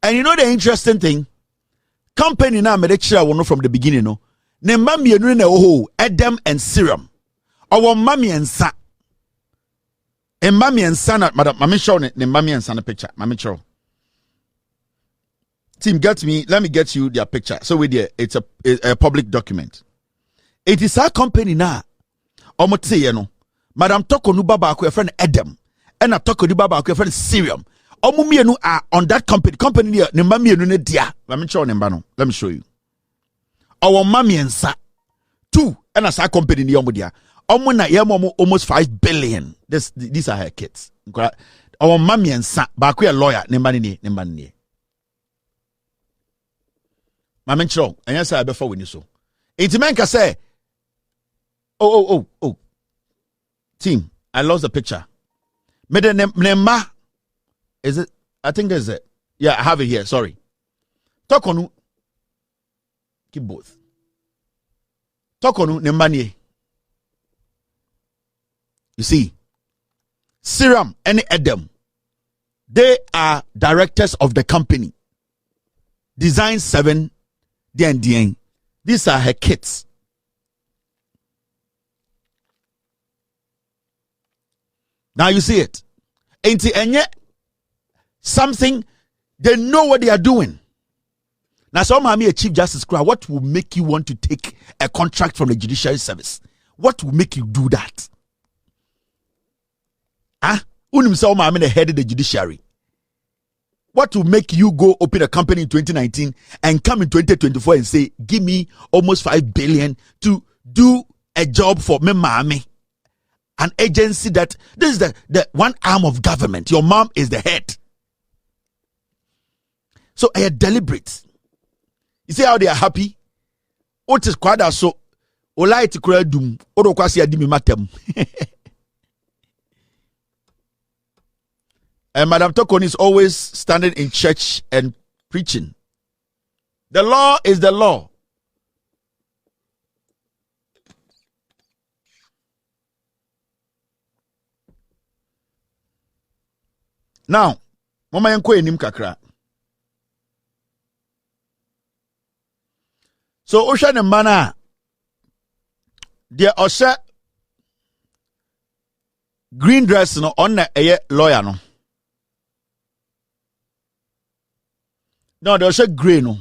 B: And you know the interesting thing, company na me de kira wono from the beginning no ne mma mienu na oho Edem and Serum owo mma miensa mma miensa na madam mama show ne mma miensa na picture mama show team get me let me get you their picture so with there it's a public document. It is our company na omote ye no madam Torkorno baba ko friend Edem and a Torkorno baba ko friend Serum omo mienu are on that company ne mma mienu ne dia mama show ne mba no let me show you. Our mommy and sa two and as a company in Yomudia. Omuna Yamomo almost 5 billion. These are her kids. Our mommy and sa back a lawyer, Nembani. Mamma Cho, and yes, I before when you so. Intimanka say, oh. Team, I lost the picture. Mede Nema. Is it? I think there's it. Yeah, I have it here. Sorry. Torkorno. Keep both. Torkorno Nembani. You see, Serum and Edem, they are directors of the company. Design 7, DNDN. These are her kids. Now you see it. Ain't it? And yet, something, they know what they are doing. Now, so I'm a Chief Justice Cry. What will make you want to take a contract from the Judicial Service? What will make you do that? Unim so I'm the head of the judiciary. What will make you go open a company in 2019 and come in 2024 and say, give me almost 5 billion to do a job for me, mommy? An agency that, this is the one arm of government. Your mom is the head. So I am deliberate. You see how they are happy? What is quite so? Olai to create doom. Odo kwasi adimi matem. And Madam Torkorno is always standing in church and preaching. The law is the law. Now, mama yanko enim kakra. So Osha ne mana dear Osha green dress no on a lawyer no. No, they Osha grey no.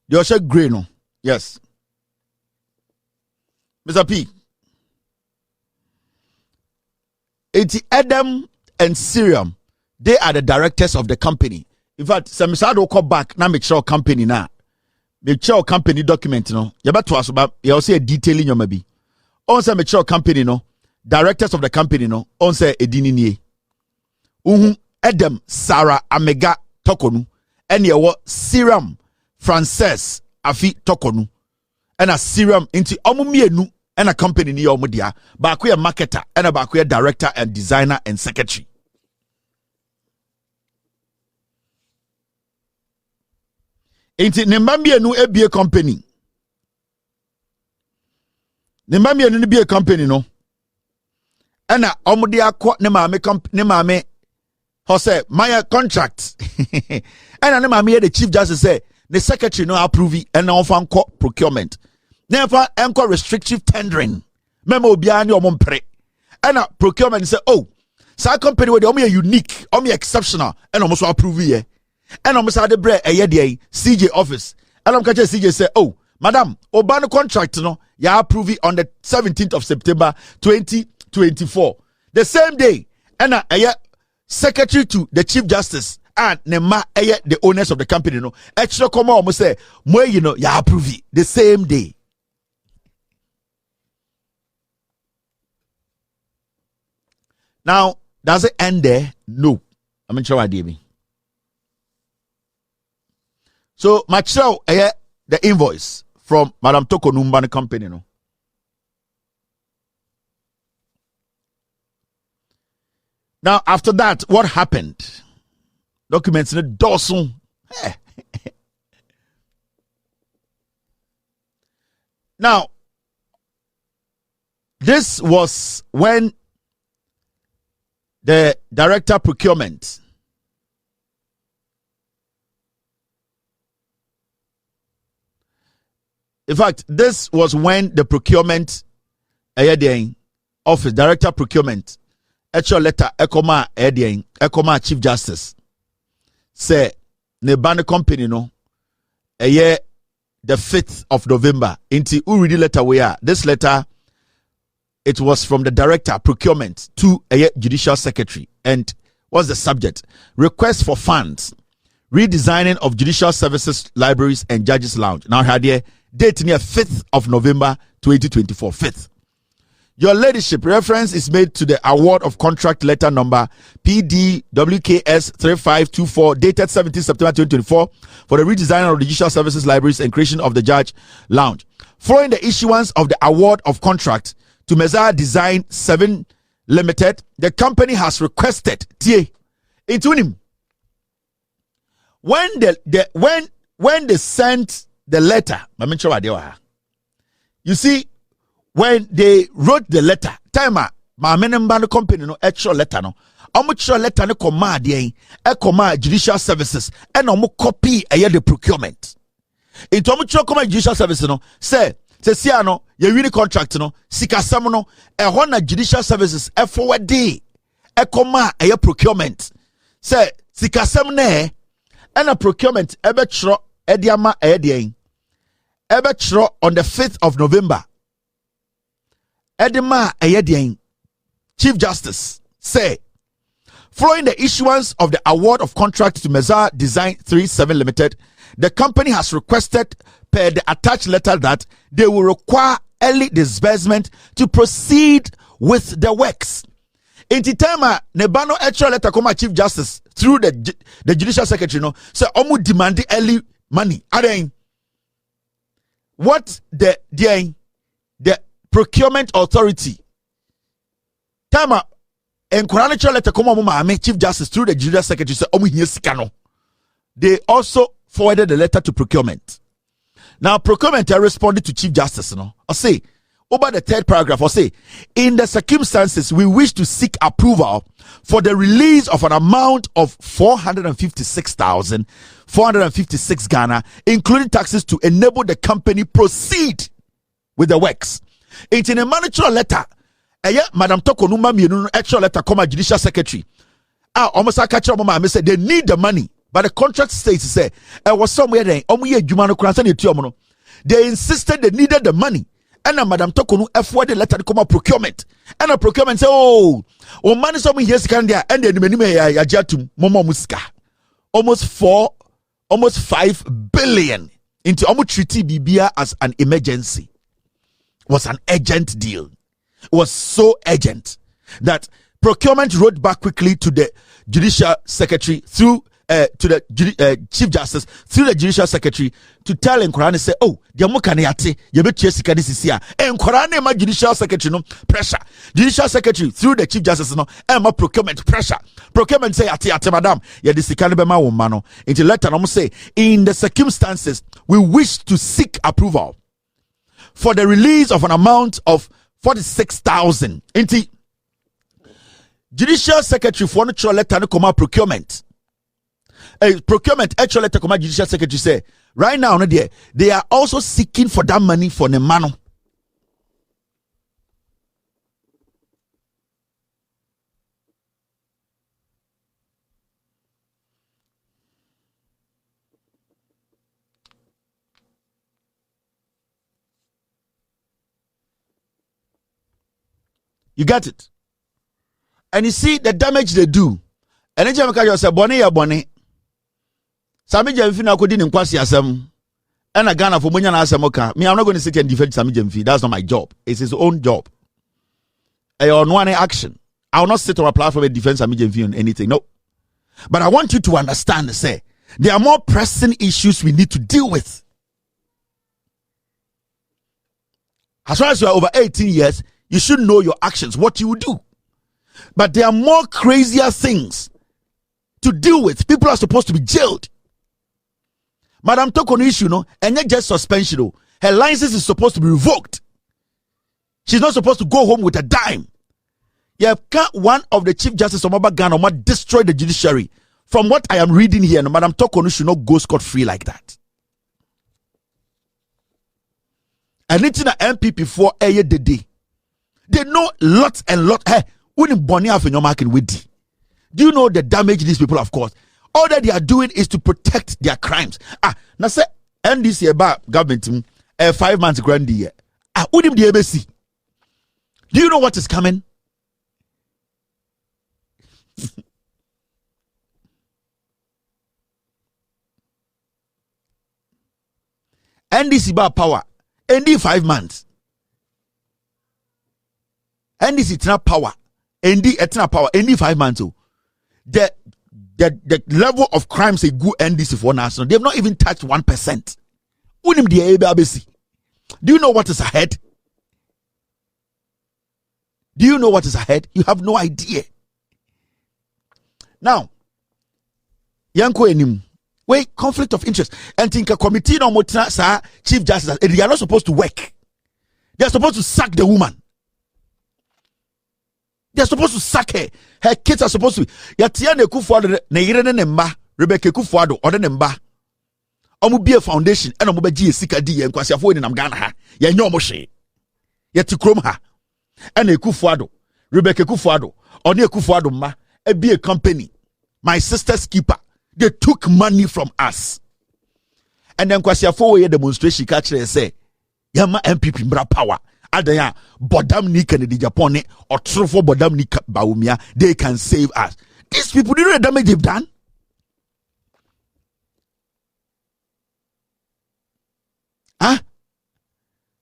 B: They Osha grey no. Yes. Mr. P. It's Edem and Serum. They are the directors of the company. In fact, some sado call back now make sure company now. Make sure company document no. You better ask about you also a detailing your maybe. On say make sure company no. Directors of the company no. On say edini nie. Edem Sarah Amega Torkorno. And you what Serum Frances Afi Torkorno. And a Serum into omumienu and a company ni omudia. Ba a marketer and a ba director and designer and secretary. Inti nembambienu ebie company. Nembambienu ni be company no. Ena omudi akwa ne maame hose my contract. Ena ne maame the chief justice say the secretary no approve and na ofan ko procurement. Never enko restrictive tendering. Memo obia ni omompre. Ena procurement say oh, sa company we dey unique, exceptional and almost approve here. And I'm say the bre CJ office. And I'm catch CJ say, oh, madam, Obano contract no, ya approve it on the 17th of September 2024. The same day, and secretary to the Chief Justice and Nema the owners of the company no. Extra come on say, mo you know, ya approve it the same day. Now, does it end there? No. I'm sure I did me. So, Machel, the invoice from Madam Torkorno company, no. Now, after that, what happened? Documents in the dorsum. Now, this was when the director procurement in fact, this was when the procurement office, director procurement, actual letter Ekoma Chief Justice say ne ban company no the 5th of November. Inti u read the letter where this letter, it was from the director procurement to a judicial secretary. And what's the subject? Request for funds, redesigning of judicial services, libraries, and judges lounge. Now had here date near 5th of November 2024. 5th. Your ladyship, reference is made to the award of contract letter number PDWKS 3524 dated 17 September 2024 for the redesign of the judicial services, libraries, and creation of the judge lounge. Following the issuance of the award of contract to Mezar Design 7 Limited, the company has requested when they sent the letter, you see, when they wrote the letter, timer, my menembano company no actual letter no, amucho letter no command judicial services and copy the procurement. Into amucho command judicial services no say siano ye win contract no sikasam no ehona judicial services forward day procurement say sikasam ne and a procurement ebetro ediama ebetro on the 5th of November. Edema Ayedian, Chief Justice, say, following the issuance of the award of contract to Mezar Design 37 Limited, the company has requested per the attached letter that they will require early disbursement to proceed with the works. In the time, Nebano actual letter come Chief Justice through the Judicial Secretary, no, so omu demanding early money. What the procurement authority tama encourage letter come on Chief Justice through the Judicial Secretary say omu here sikano. They also forwarded the letter to procurement. Now procurement responded to Chief Justice no or say over the 3rd paragraph or say in the circumstances we wish to seek approval for the release of an amount of 456,456 Ghana including taxes to enable the company proceed with the works. It's in a mandatory letter. Madam Torkorno actual letter come Judicial Secretary. Almost I catch up mama say they need the money, but the contract states say was somewhere there. They insisted they needed the money, and Madam Torkorno forwarded the letter to come out procurement, and the procurement say, "Oh, money somewhere here can there," and then almost 5 billion into treaty Bibia as an emergency. Was an urgent deal. It was so urgent that procurement wrote back quickly to the Judicial Secretary through to the Chief Justice through the Judicial Secretary to tell Nkorane say, oh, the mukaniate yebetua sika this is here. Nkorane ma Judicial Secretary no pressure. Judicial Secretary through the Chief Justice no ma procurement pressure. Procurement say ate madam ye the sika no be ma wo ma no. Into letter no say in the circumstances we wish to seek approval for the release of an amount of 46,000. Inti Judicial Secretary for no letter no come procurement. Procurement actual letter come Judicial Secretary say right now no there they are also seeking for that money for the mano. You get it? And you see the damage they do. And then you say, Bonnie, ya Bonnie. Sami Jemfi na kodi nkwasi asem. And a Ghana for Munya na asemoka. Me, I'm not going to sit here and defend Sami Jemfi. That's not my job. It's his own job. On one action. I will not sit on a platform and defend Sami Jemfi on anything. No. But I want you to understand, say, there are more pressing issues we need to deal with. As far as you are over 18 years, you should know your actions, what you will do. But there are more crazier things to deal with. People are supposed to be jailed. Madam Torkorno issue, no, and not just suspension. No. Her license is supposed to be revoked. She's not supposed to go home with a dime. Yeah, can't one of the Chief Justice of Ghana destroy the judiciary? From what I am reading here, no, Madam Torkorno should not go scot-free like that. And it's in the MPP for a day. They know lots and lots. Hey, wouldn't Bonnie have in your market with? Do you know the damage these people have caused? All that they are doing is to protect their crimes. Now say NDC about government 5 months grand year. Wouldn't the ABC? Do you know what is coming? NDC about power. ND 5 months. NDC it's not power. ND it's not power. ND 5 months. Oh. The level of crimes they go NDC for national, they've not even touched 1%. Do you know what is ahead? Do you know what is ahead? You have no idea. Now, Yanko enim, wait, conflict of interest. And think a committee no motina sa Chief Justice, they are not supposed to work. They are supposed to sack the woman. They are supposed to sack her. Her kids are supposed to be. Yatiane Kufuado, Neirene Nemba, Rebecca Kufuado, or the Nemba. Omu be a foundation, and Omu be Sika D and Kwasiafo in Amgana. Ya no moshe. Yeti Kromha. And a Kufuado, Rebecca Kufuado, or near Kufuado ma, a be a company. My sister's keeper. They took money from us. And then Kwasiafo demonstration catch and say, Yama MPP bra power. Adaya bodam ni Kennedy Japone or trufo bodam ni Baumia, they can save us. These people, do you know the damage they've done?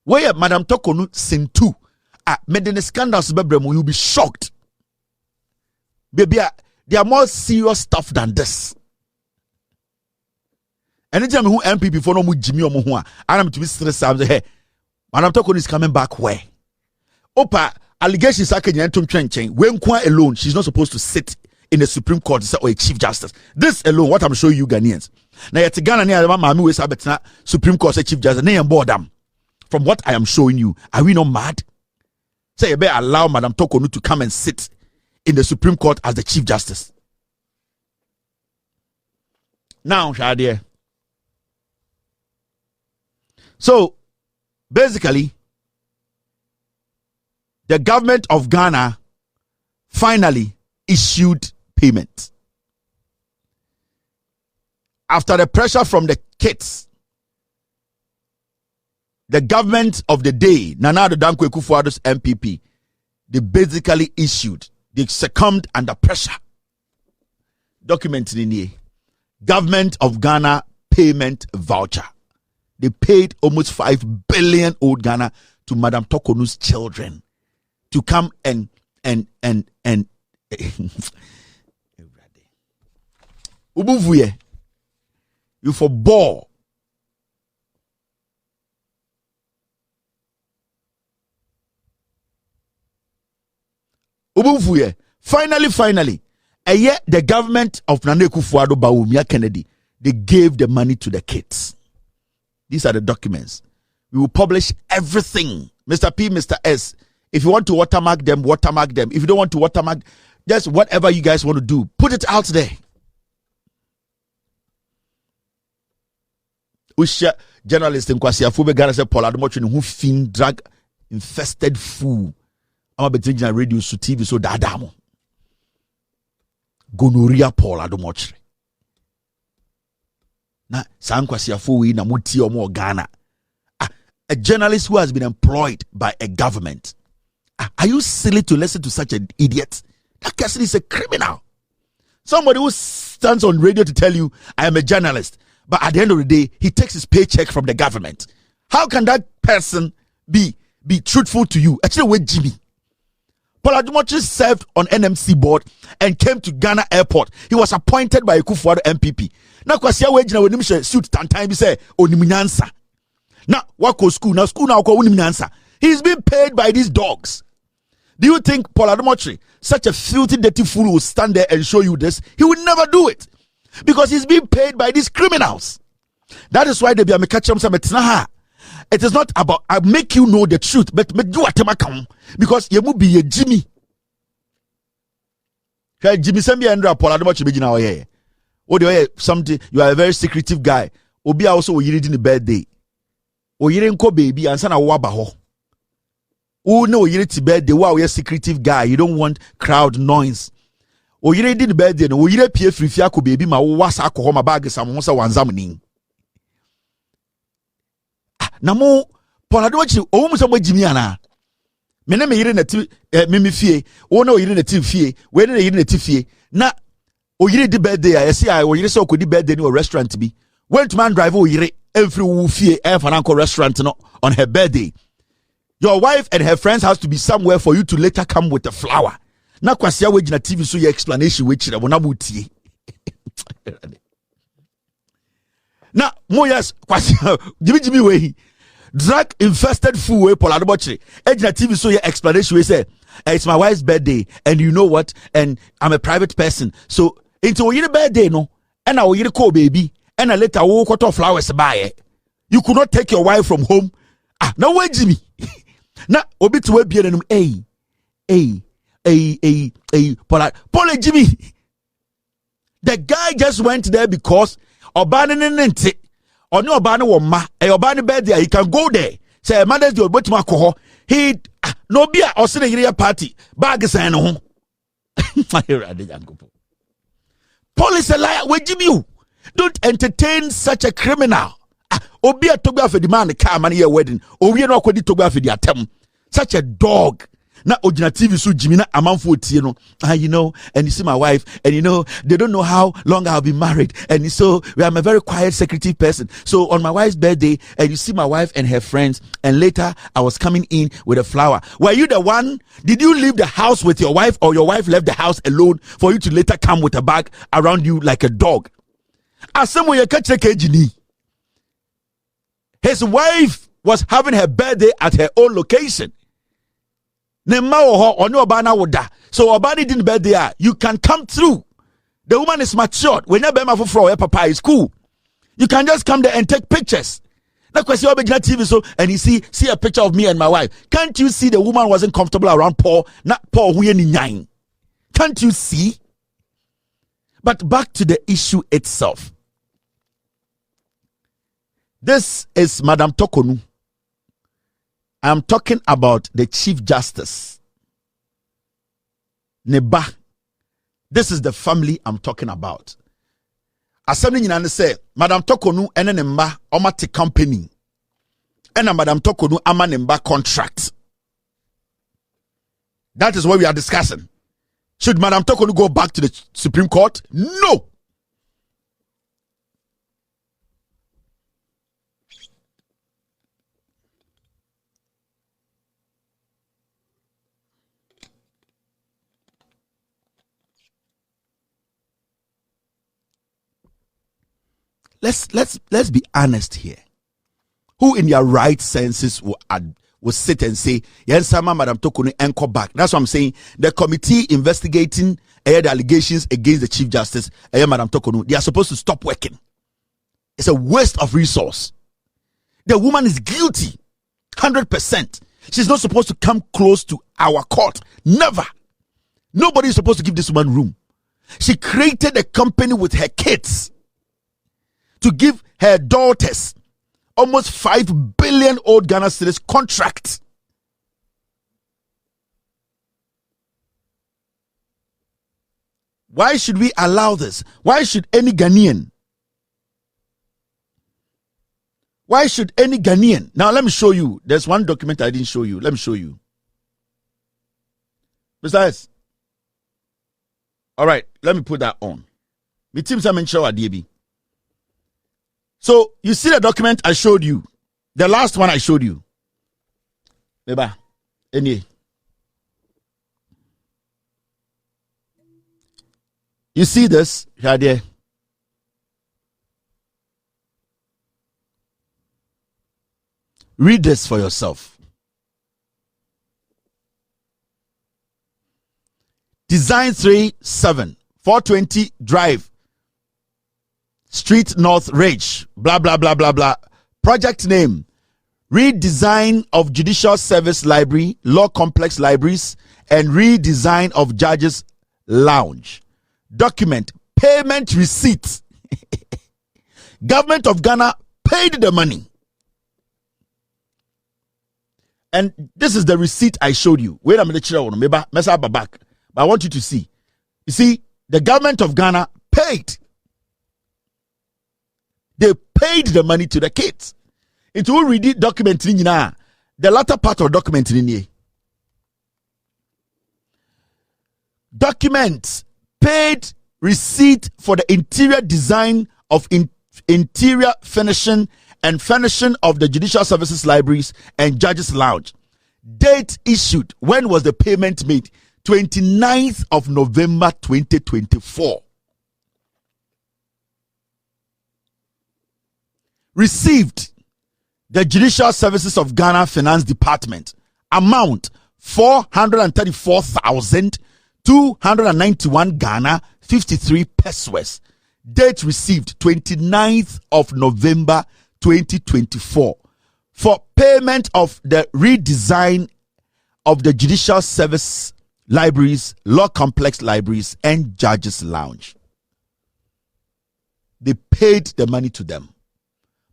B: Where Madam Torkorno sin two. Medine scandals, you'll be shocked. Baby, they are more serious stuff than this. Anytime who MPP for no mu Jimmy or Muhua, I'm to be stressed. Hey, Madam Torkorno is coming back where? Opa, allegations are chain. When Kwa alone, she's not supposed to sit in the Supreme Court or a Chief Justice. This alone, what I'm showing you Ghanaians. Now, yet Ghana near Mami we sabetna Supreme Court say Chief Justice. Nay board them. From what I am showing you, are we not mad? Say you better allow Madam Torkorno to come and sit in the Supreme Court as the Chief Justice. Now, Shadia. So, basically, the government of Ghana finally issued payment. After the pressure from the kids, the government of the day, Nana Addo Dankwa Akufo-Addo's MPP, they basically issued, they succumbed under pressure. Document in here. Government of Ghana payment voucher. They paid almost 5 billion old Ghana to Madam Torkorno's children to come and Ubuvuye, you for ball. Ubuvuye, finally, the government of Nana Akufo-Addo Bawumia Kennedy, they gave the money to the kids. These are the documents. We will publish everything. Mr. P, Mr. S. If you want to watermark them, watermark them. If you don't want to watermark, just whatever you guys want to do, put it out there. Usha journalist in Kwasiafo Ghana said Paul Adomotri who fin drug infested fool. I'm a bit radio so TV so dadamo. Gonorrhea Paul Adomotri. Na San Kwasiafo we na muti omo Ghana. A journalist who has been employed by a government. Are you silly to listen to such an idiot? That person is a criminal. Somebody who stands on radio to tell you, I am a journalist. But at the end of the day, he takes his paycheck from the government. How can that person be truthful to you? Actually, wait, Jimmy. Paul Adomotri served on NMC board and came to Ghana airport. He was appointed by Akufo-Addo MPP. Now, Kwasia Wejina when him suit tantan say onimunyansa. Now, wako school now ko onimunyansa. He's being paid by these dogs. Do you think Paul Adomotri, such a filthy, dirty fool, will stand there and show you this? He would never do it because he's being paid by these criminals. That is why they be a catch him. It is not about I make you know the truth, but do what because you will be a Jimmy. Jimmy send me Andrew Paul Adomotri be now here. Oh, something you are a very secretive guy. Obi also will read in the birthday. Oh, you didn't call baby and son of wabaho. Oh no, you need to birthday. Wow, you're a secretive guy. You don't want crowd noise. Oh, you didn't birthday. No, you didn't pay free fiako baby. Ma was alcohol my bag some once one zamaning. Namo Paul Adomotri oh some way Jimmy ana. Mene me yire na ti mimi fie. Oh no, yire na ti fie. We na yire na ti fie. Na oh yire di birthday. I see I oh yire so could di birthday no restaurant be. Went man drive oh yire every fie financial restaurant no on her birthday. Your wife and her friends has to be somewhere for you to later come with a flower. Na kwasia we gina TV so your explanation we chire wona butie. Na mo yes kwasia Jimmy we drug infested fool we Paul Adomotri. Gina TV so your explanation we say it's my wife's birthday and you know what and I'm a private person. So into your birthday no and I will call baby and later we cut off flowers by. You could not take your wife from home. No way Jimmy. Na obi to be enum Paul Jimmy. The guy just went there because obane nente oni obane wo ma obane birthday he can go there say mother's day obotima alcohol he no be a osene yire party bag san no ho Paul is a liar. We Jimmy, don't entertain such a criminal. Obi a togba for the man car man here wedding. Obi no akodi togba for the atem. Such a dog. Na ojina TV so Jimmy na amanfo tie no. You know, and you see my wife, and you know they don't know how long I'll be married, and so I'm a very quiet, secretive person. So on my wife's birthday, and you see my wife and her friends, and later I was coming in with a flower. Were you the one? Did you leave the house with your wife, or your wife left the house alone for you to later come with a bag around you like a dog? His wife was having her birthday at her own location. So Obani didn't birthday. You can come through. The woman is matured. When you're bema for papa is cool. You can just come there and take pictures. Now question TV so and you see a picture of me and my wife. Can't you see the woman wasn't comfortable around Paul? Not Paul who any nine. Can't you see? But back to the issue itself. This is Madam Torkorno. I'm talking about the Chief Justice. Neba. This is the family I'm talking about. Assembly in say, Madam Torkorno and Nemba Omati company. And Madam Torkorno ama Nemba contract. That is what we are discussing. Should Madam Torkorno go back to the Supreme Court? No. Let's be honest here. Who in their right senses will sit and say, yes, Sama Madam Torkorno anchor back? That's what I'm saying. The committee investigating the allegations against the Chief Justice, Madam Torkorno, they are supposed to stop working. It's a waste of resource. The woman is guilty, 100%. She's not supposed to come close to our court. Never. Nobody is supposed to give this woman room. She created a company with her kids to give her daughters almost 5 billion old Ghana cedis contract. Why should we allow this? Why should any Ghanaian? Why should any Ghanaian? Now let me show you. There's one document I didn't show you. Let me show you. Besides, all right, let me put that on. Me team some show a DB. So you see the document I showed you, the last one I showed you. Beba, any. You see this, Shadia? Read this for yourself. Design 37, 420 Drive, Street North Ridge, blah, blah, blah, blah, blah. Project name, redesign of Judicial Service Library, Law Complex Libraries, and redesign of Judges Lounge. Document, payment receipt. Government of Ghana paid the money. And this is the receipt I showed you. Wait a minute, maybe mess up back. But I want you to see. You see, the government of Ghana paid. They paid the money to the kids. It will read the document in the latter part of document in here. Documents paid receipt for the interior design of interior finishing and furnishing of the Judicial Services Libraries and Judges Lounge. Date issued. When was the payment made? 29th of November 2024. Received the Judicial Services of Ghana Finance Department. Amount 434,291 Ghana 53 pesos. Date received 29th of November 2024 for payment of the redesign of the Judicial Service Libraries, Law Complex Libraries, and Judges Lounge. They paid the money to them.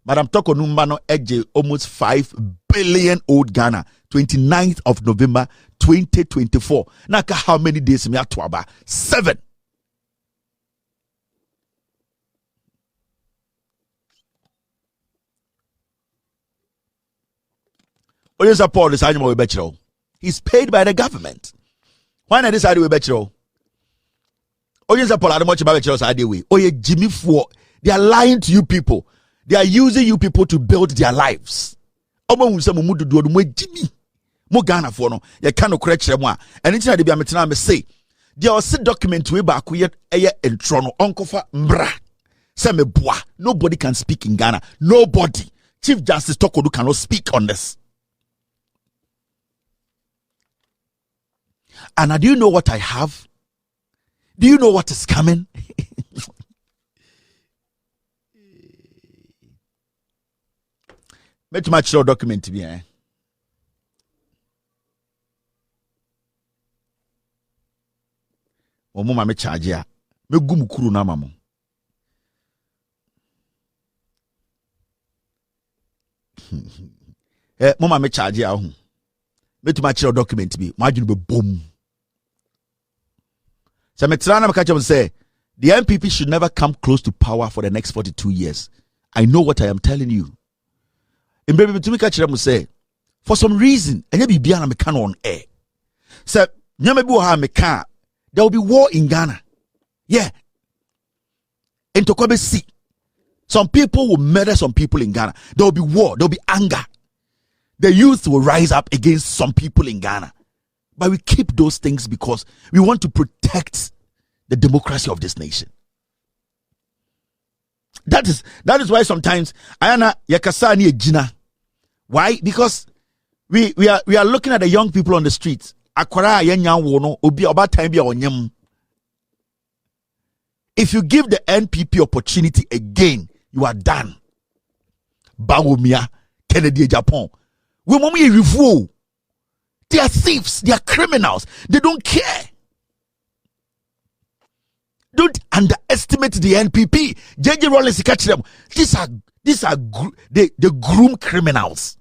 B: Madam Torkorno no eje almost 5 billion old Ghana, 29th of November 2024. Naka how many days me atwaba? 7. He's paid by the government. Why not decide we better? Jimmy for they are lying to you people. They are using you people to build their lives. Jimmy mo Ghana for no you can't correct them. And it's not the say there was a document we back we entrono onkofa mbra se me boa. Nobody can speak in Ghana. Nobody. Chief Justice Torkorno cannot speak on this. And do you know what I have? Do you know what is coming? Make my show document to me. Mama me charge ya. Me gum kuru na mama. Mama me charge ya ho. Make my show document to me. Imagine be boom. So me say the MPP should never come close to power for the next 42 years. I know what I am telling you. In baby to me say for some reason and you be on air. So there will be war in Ghana. Yeah. In Tokobe Sea. Some people will murder some people in Ghana. There will be war, there will be anger. The youth will rise up against some people in Ghana. But we keep those things because we want to protect the democracy of this nation. That is why sometimes Ayana Yakasani Ejina. Why? Because we are looking at the young people on the streets. Akwara yenya wono obi oba time bia onyem. If you give the NPP opportunity again, you are done. Bawumia, Kennedy Japan. We mommy review. They are thieves, they are criminals. They don't care. Don't underestimate the NPP. JJ Rollins catch them. These are the groom criminals.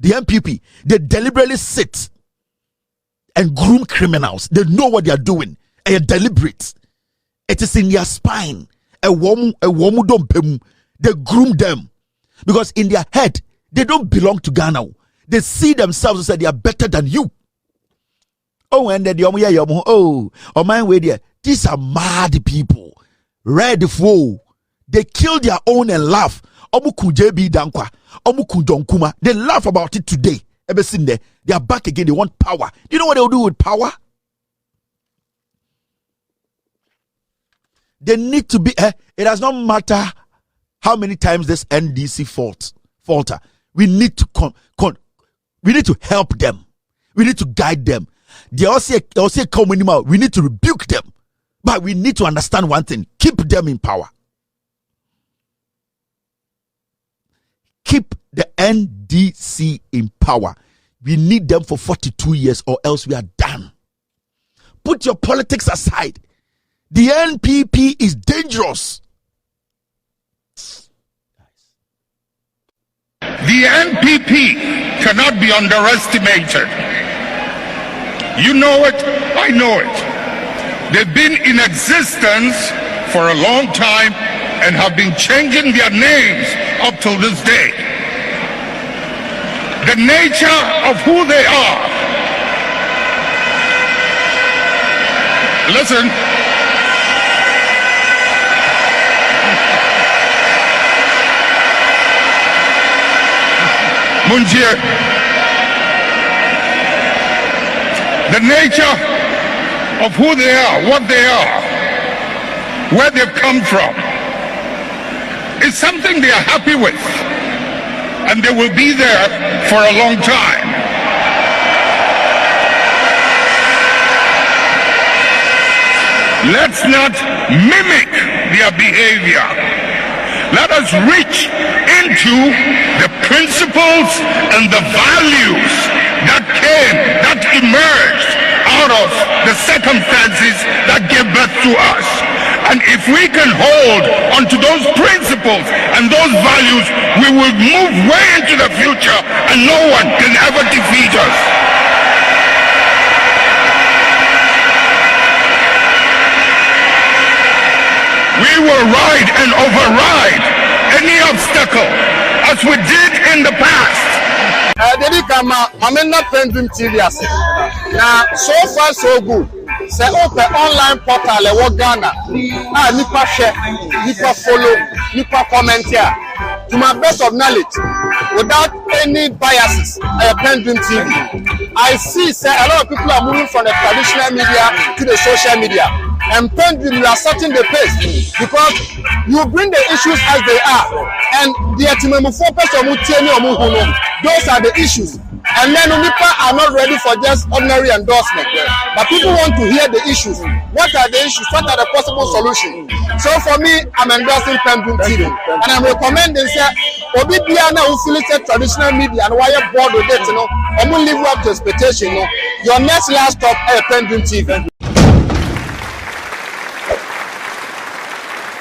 B: The NPP, they deliberately sit and groom criminals. They know what they are doing. They are deliberate. It is in their spine. They groom them. Because in their head, they don't belong to Ghana. They see themselves and say they are better than you. Oh, and then oh my way there. These are mad people. Red fool. They kill their own and laugh. They laugh about it today. Ever seen there? They are back again. They want power. Do you know what they'll do with power? They need to be. It does not matter how many times this NDC falter. We need to we need to help them. We need to guide them. They also come anymore. We need to rebuke them. But we need to understand one thing. Keep them in power. Keep the NDC in power. We need them for 42 years or else we are done. Put your politics aside. The NPP is dangerous.
C: The NPP cannot be underestimated. You know it, I know it. They've been in existence for a long time and have been changing their names up till this day. The nature of who they are. Listen. Munjir. The nature of who they are, what they are, where they've come from, is something they are happy with, and they will be there for a long time. Let's not mimic their behavior. Let us reach into the principles and the values that emerged out of the circumstances that gave birth to us. And if we can hold onto those principles and those values, we will move way into the future and no one can ever defeat us. We will ride and override any obstacle as we did in the past.
D: Dedi kama mamena PENDREAM TV ase. Na so far so good. Say open online portal e wo Ghana. Nipa share, nipa follow, nipa comment here. To my best of knowledge, without any biases, PENDREAM TV. I see say a lot of people are moving from the traditional media to the social media. And PENDREAM, you are setting the pace because you bring the issues as they are, and the those are the issues. And then people are not ready for just ordinary endorsement, but people want to hear the issues. What are the issues? What are the possible solutions? So for me, I'm endorsing PENDREAM TV, and I'm recommending say Obi Biana who feel it's traditional media and why you're bored with it, I'm gonna live up to expectation. Your next last stop, PENDREAM TV.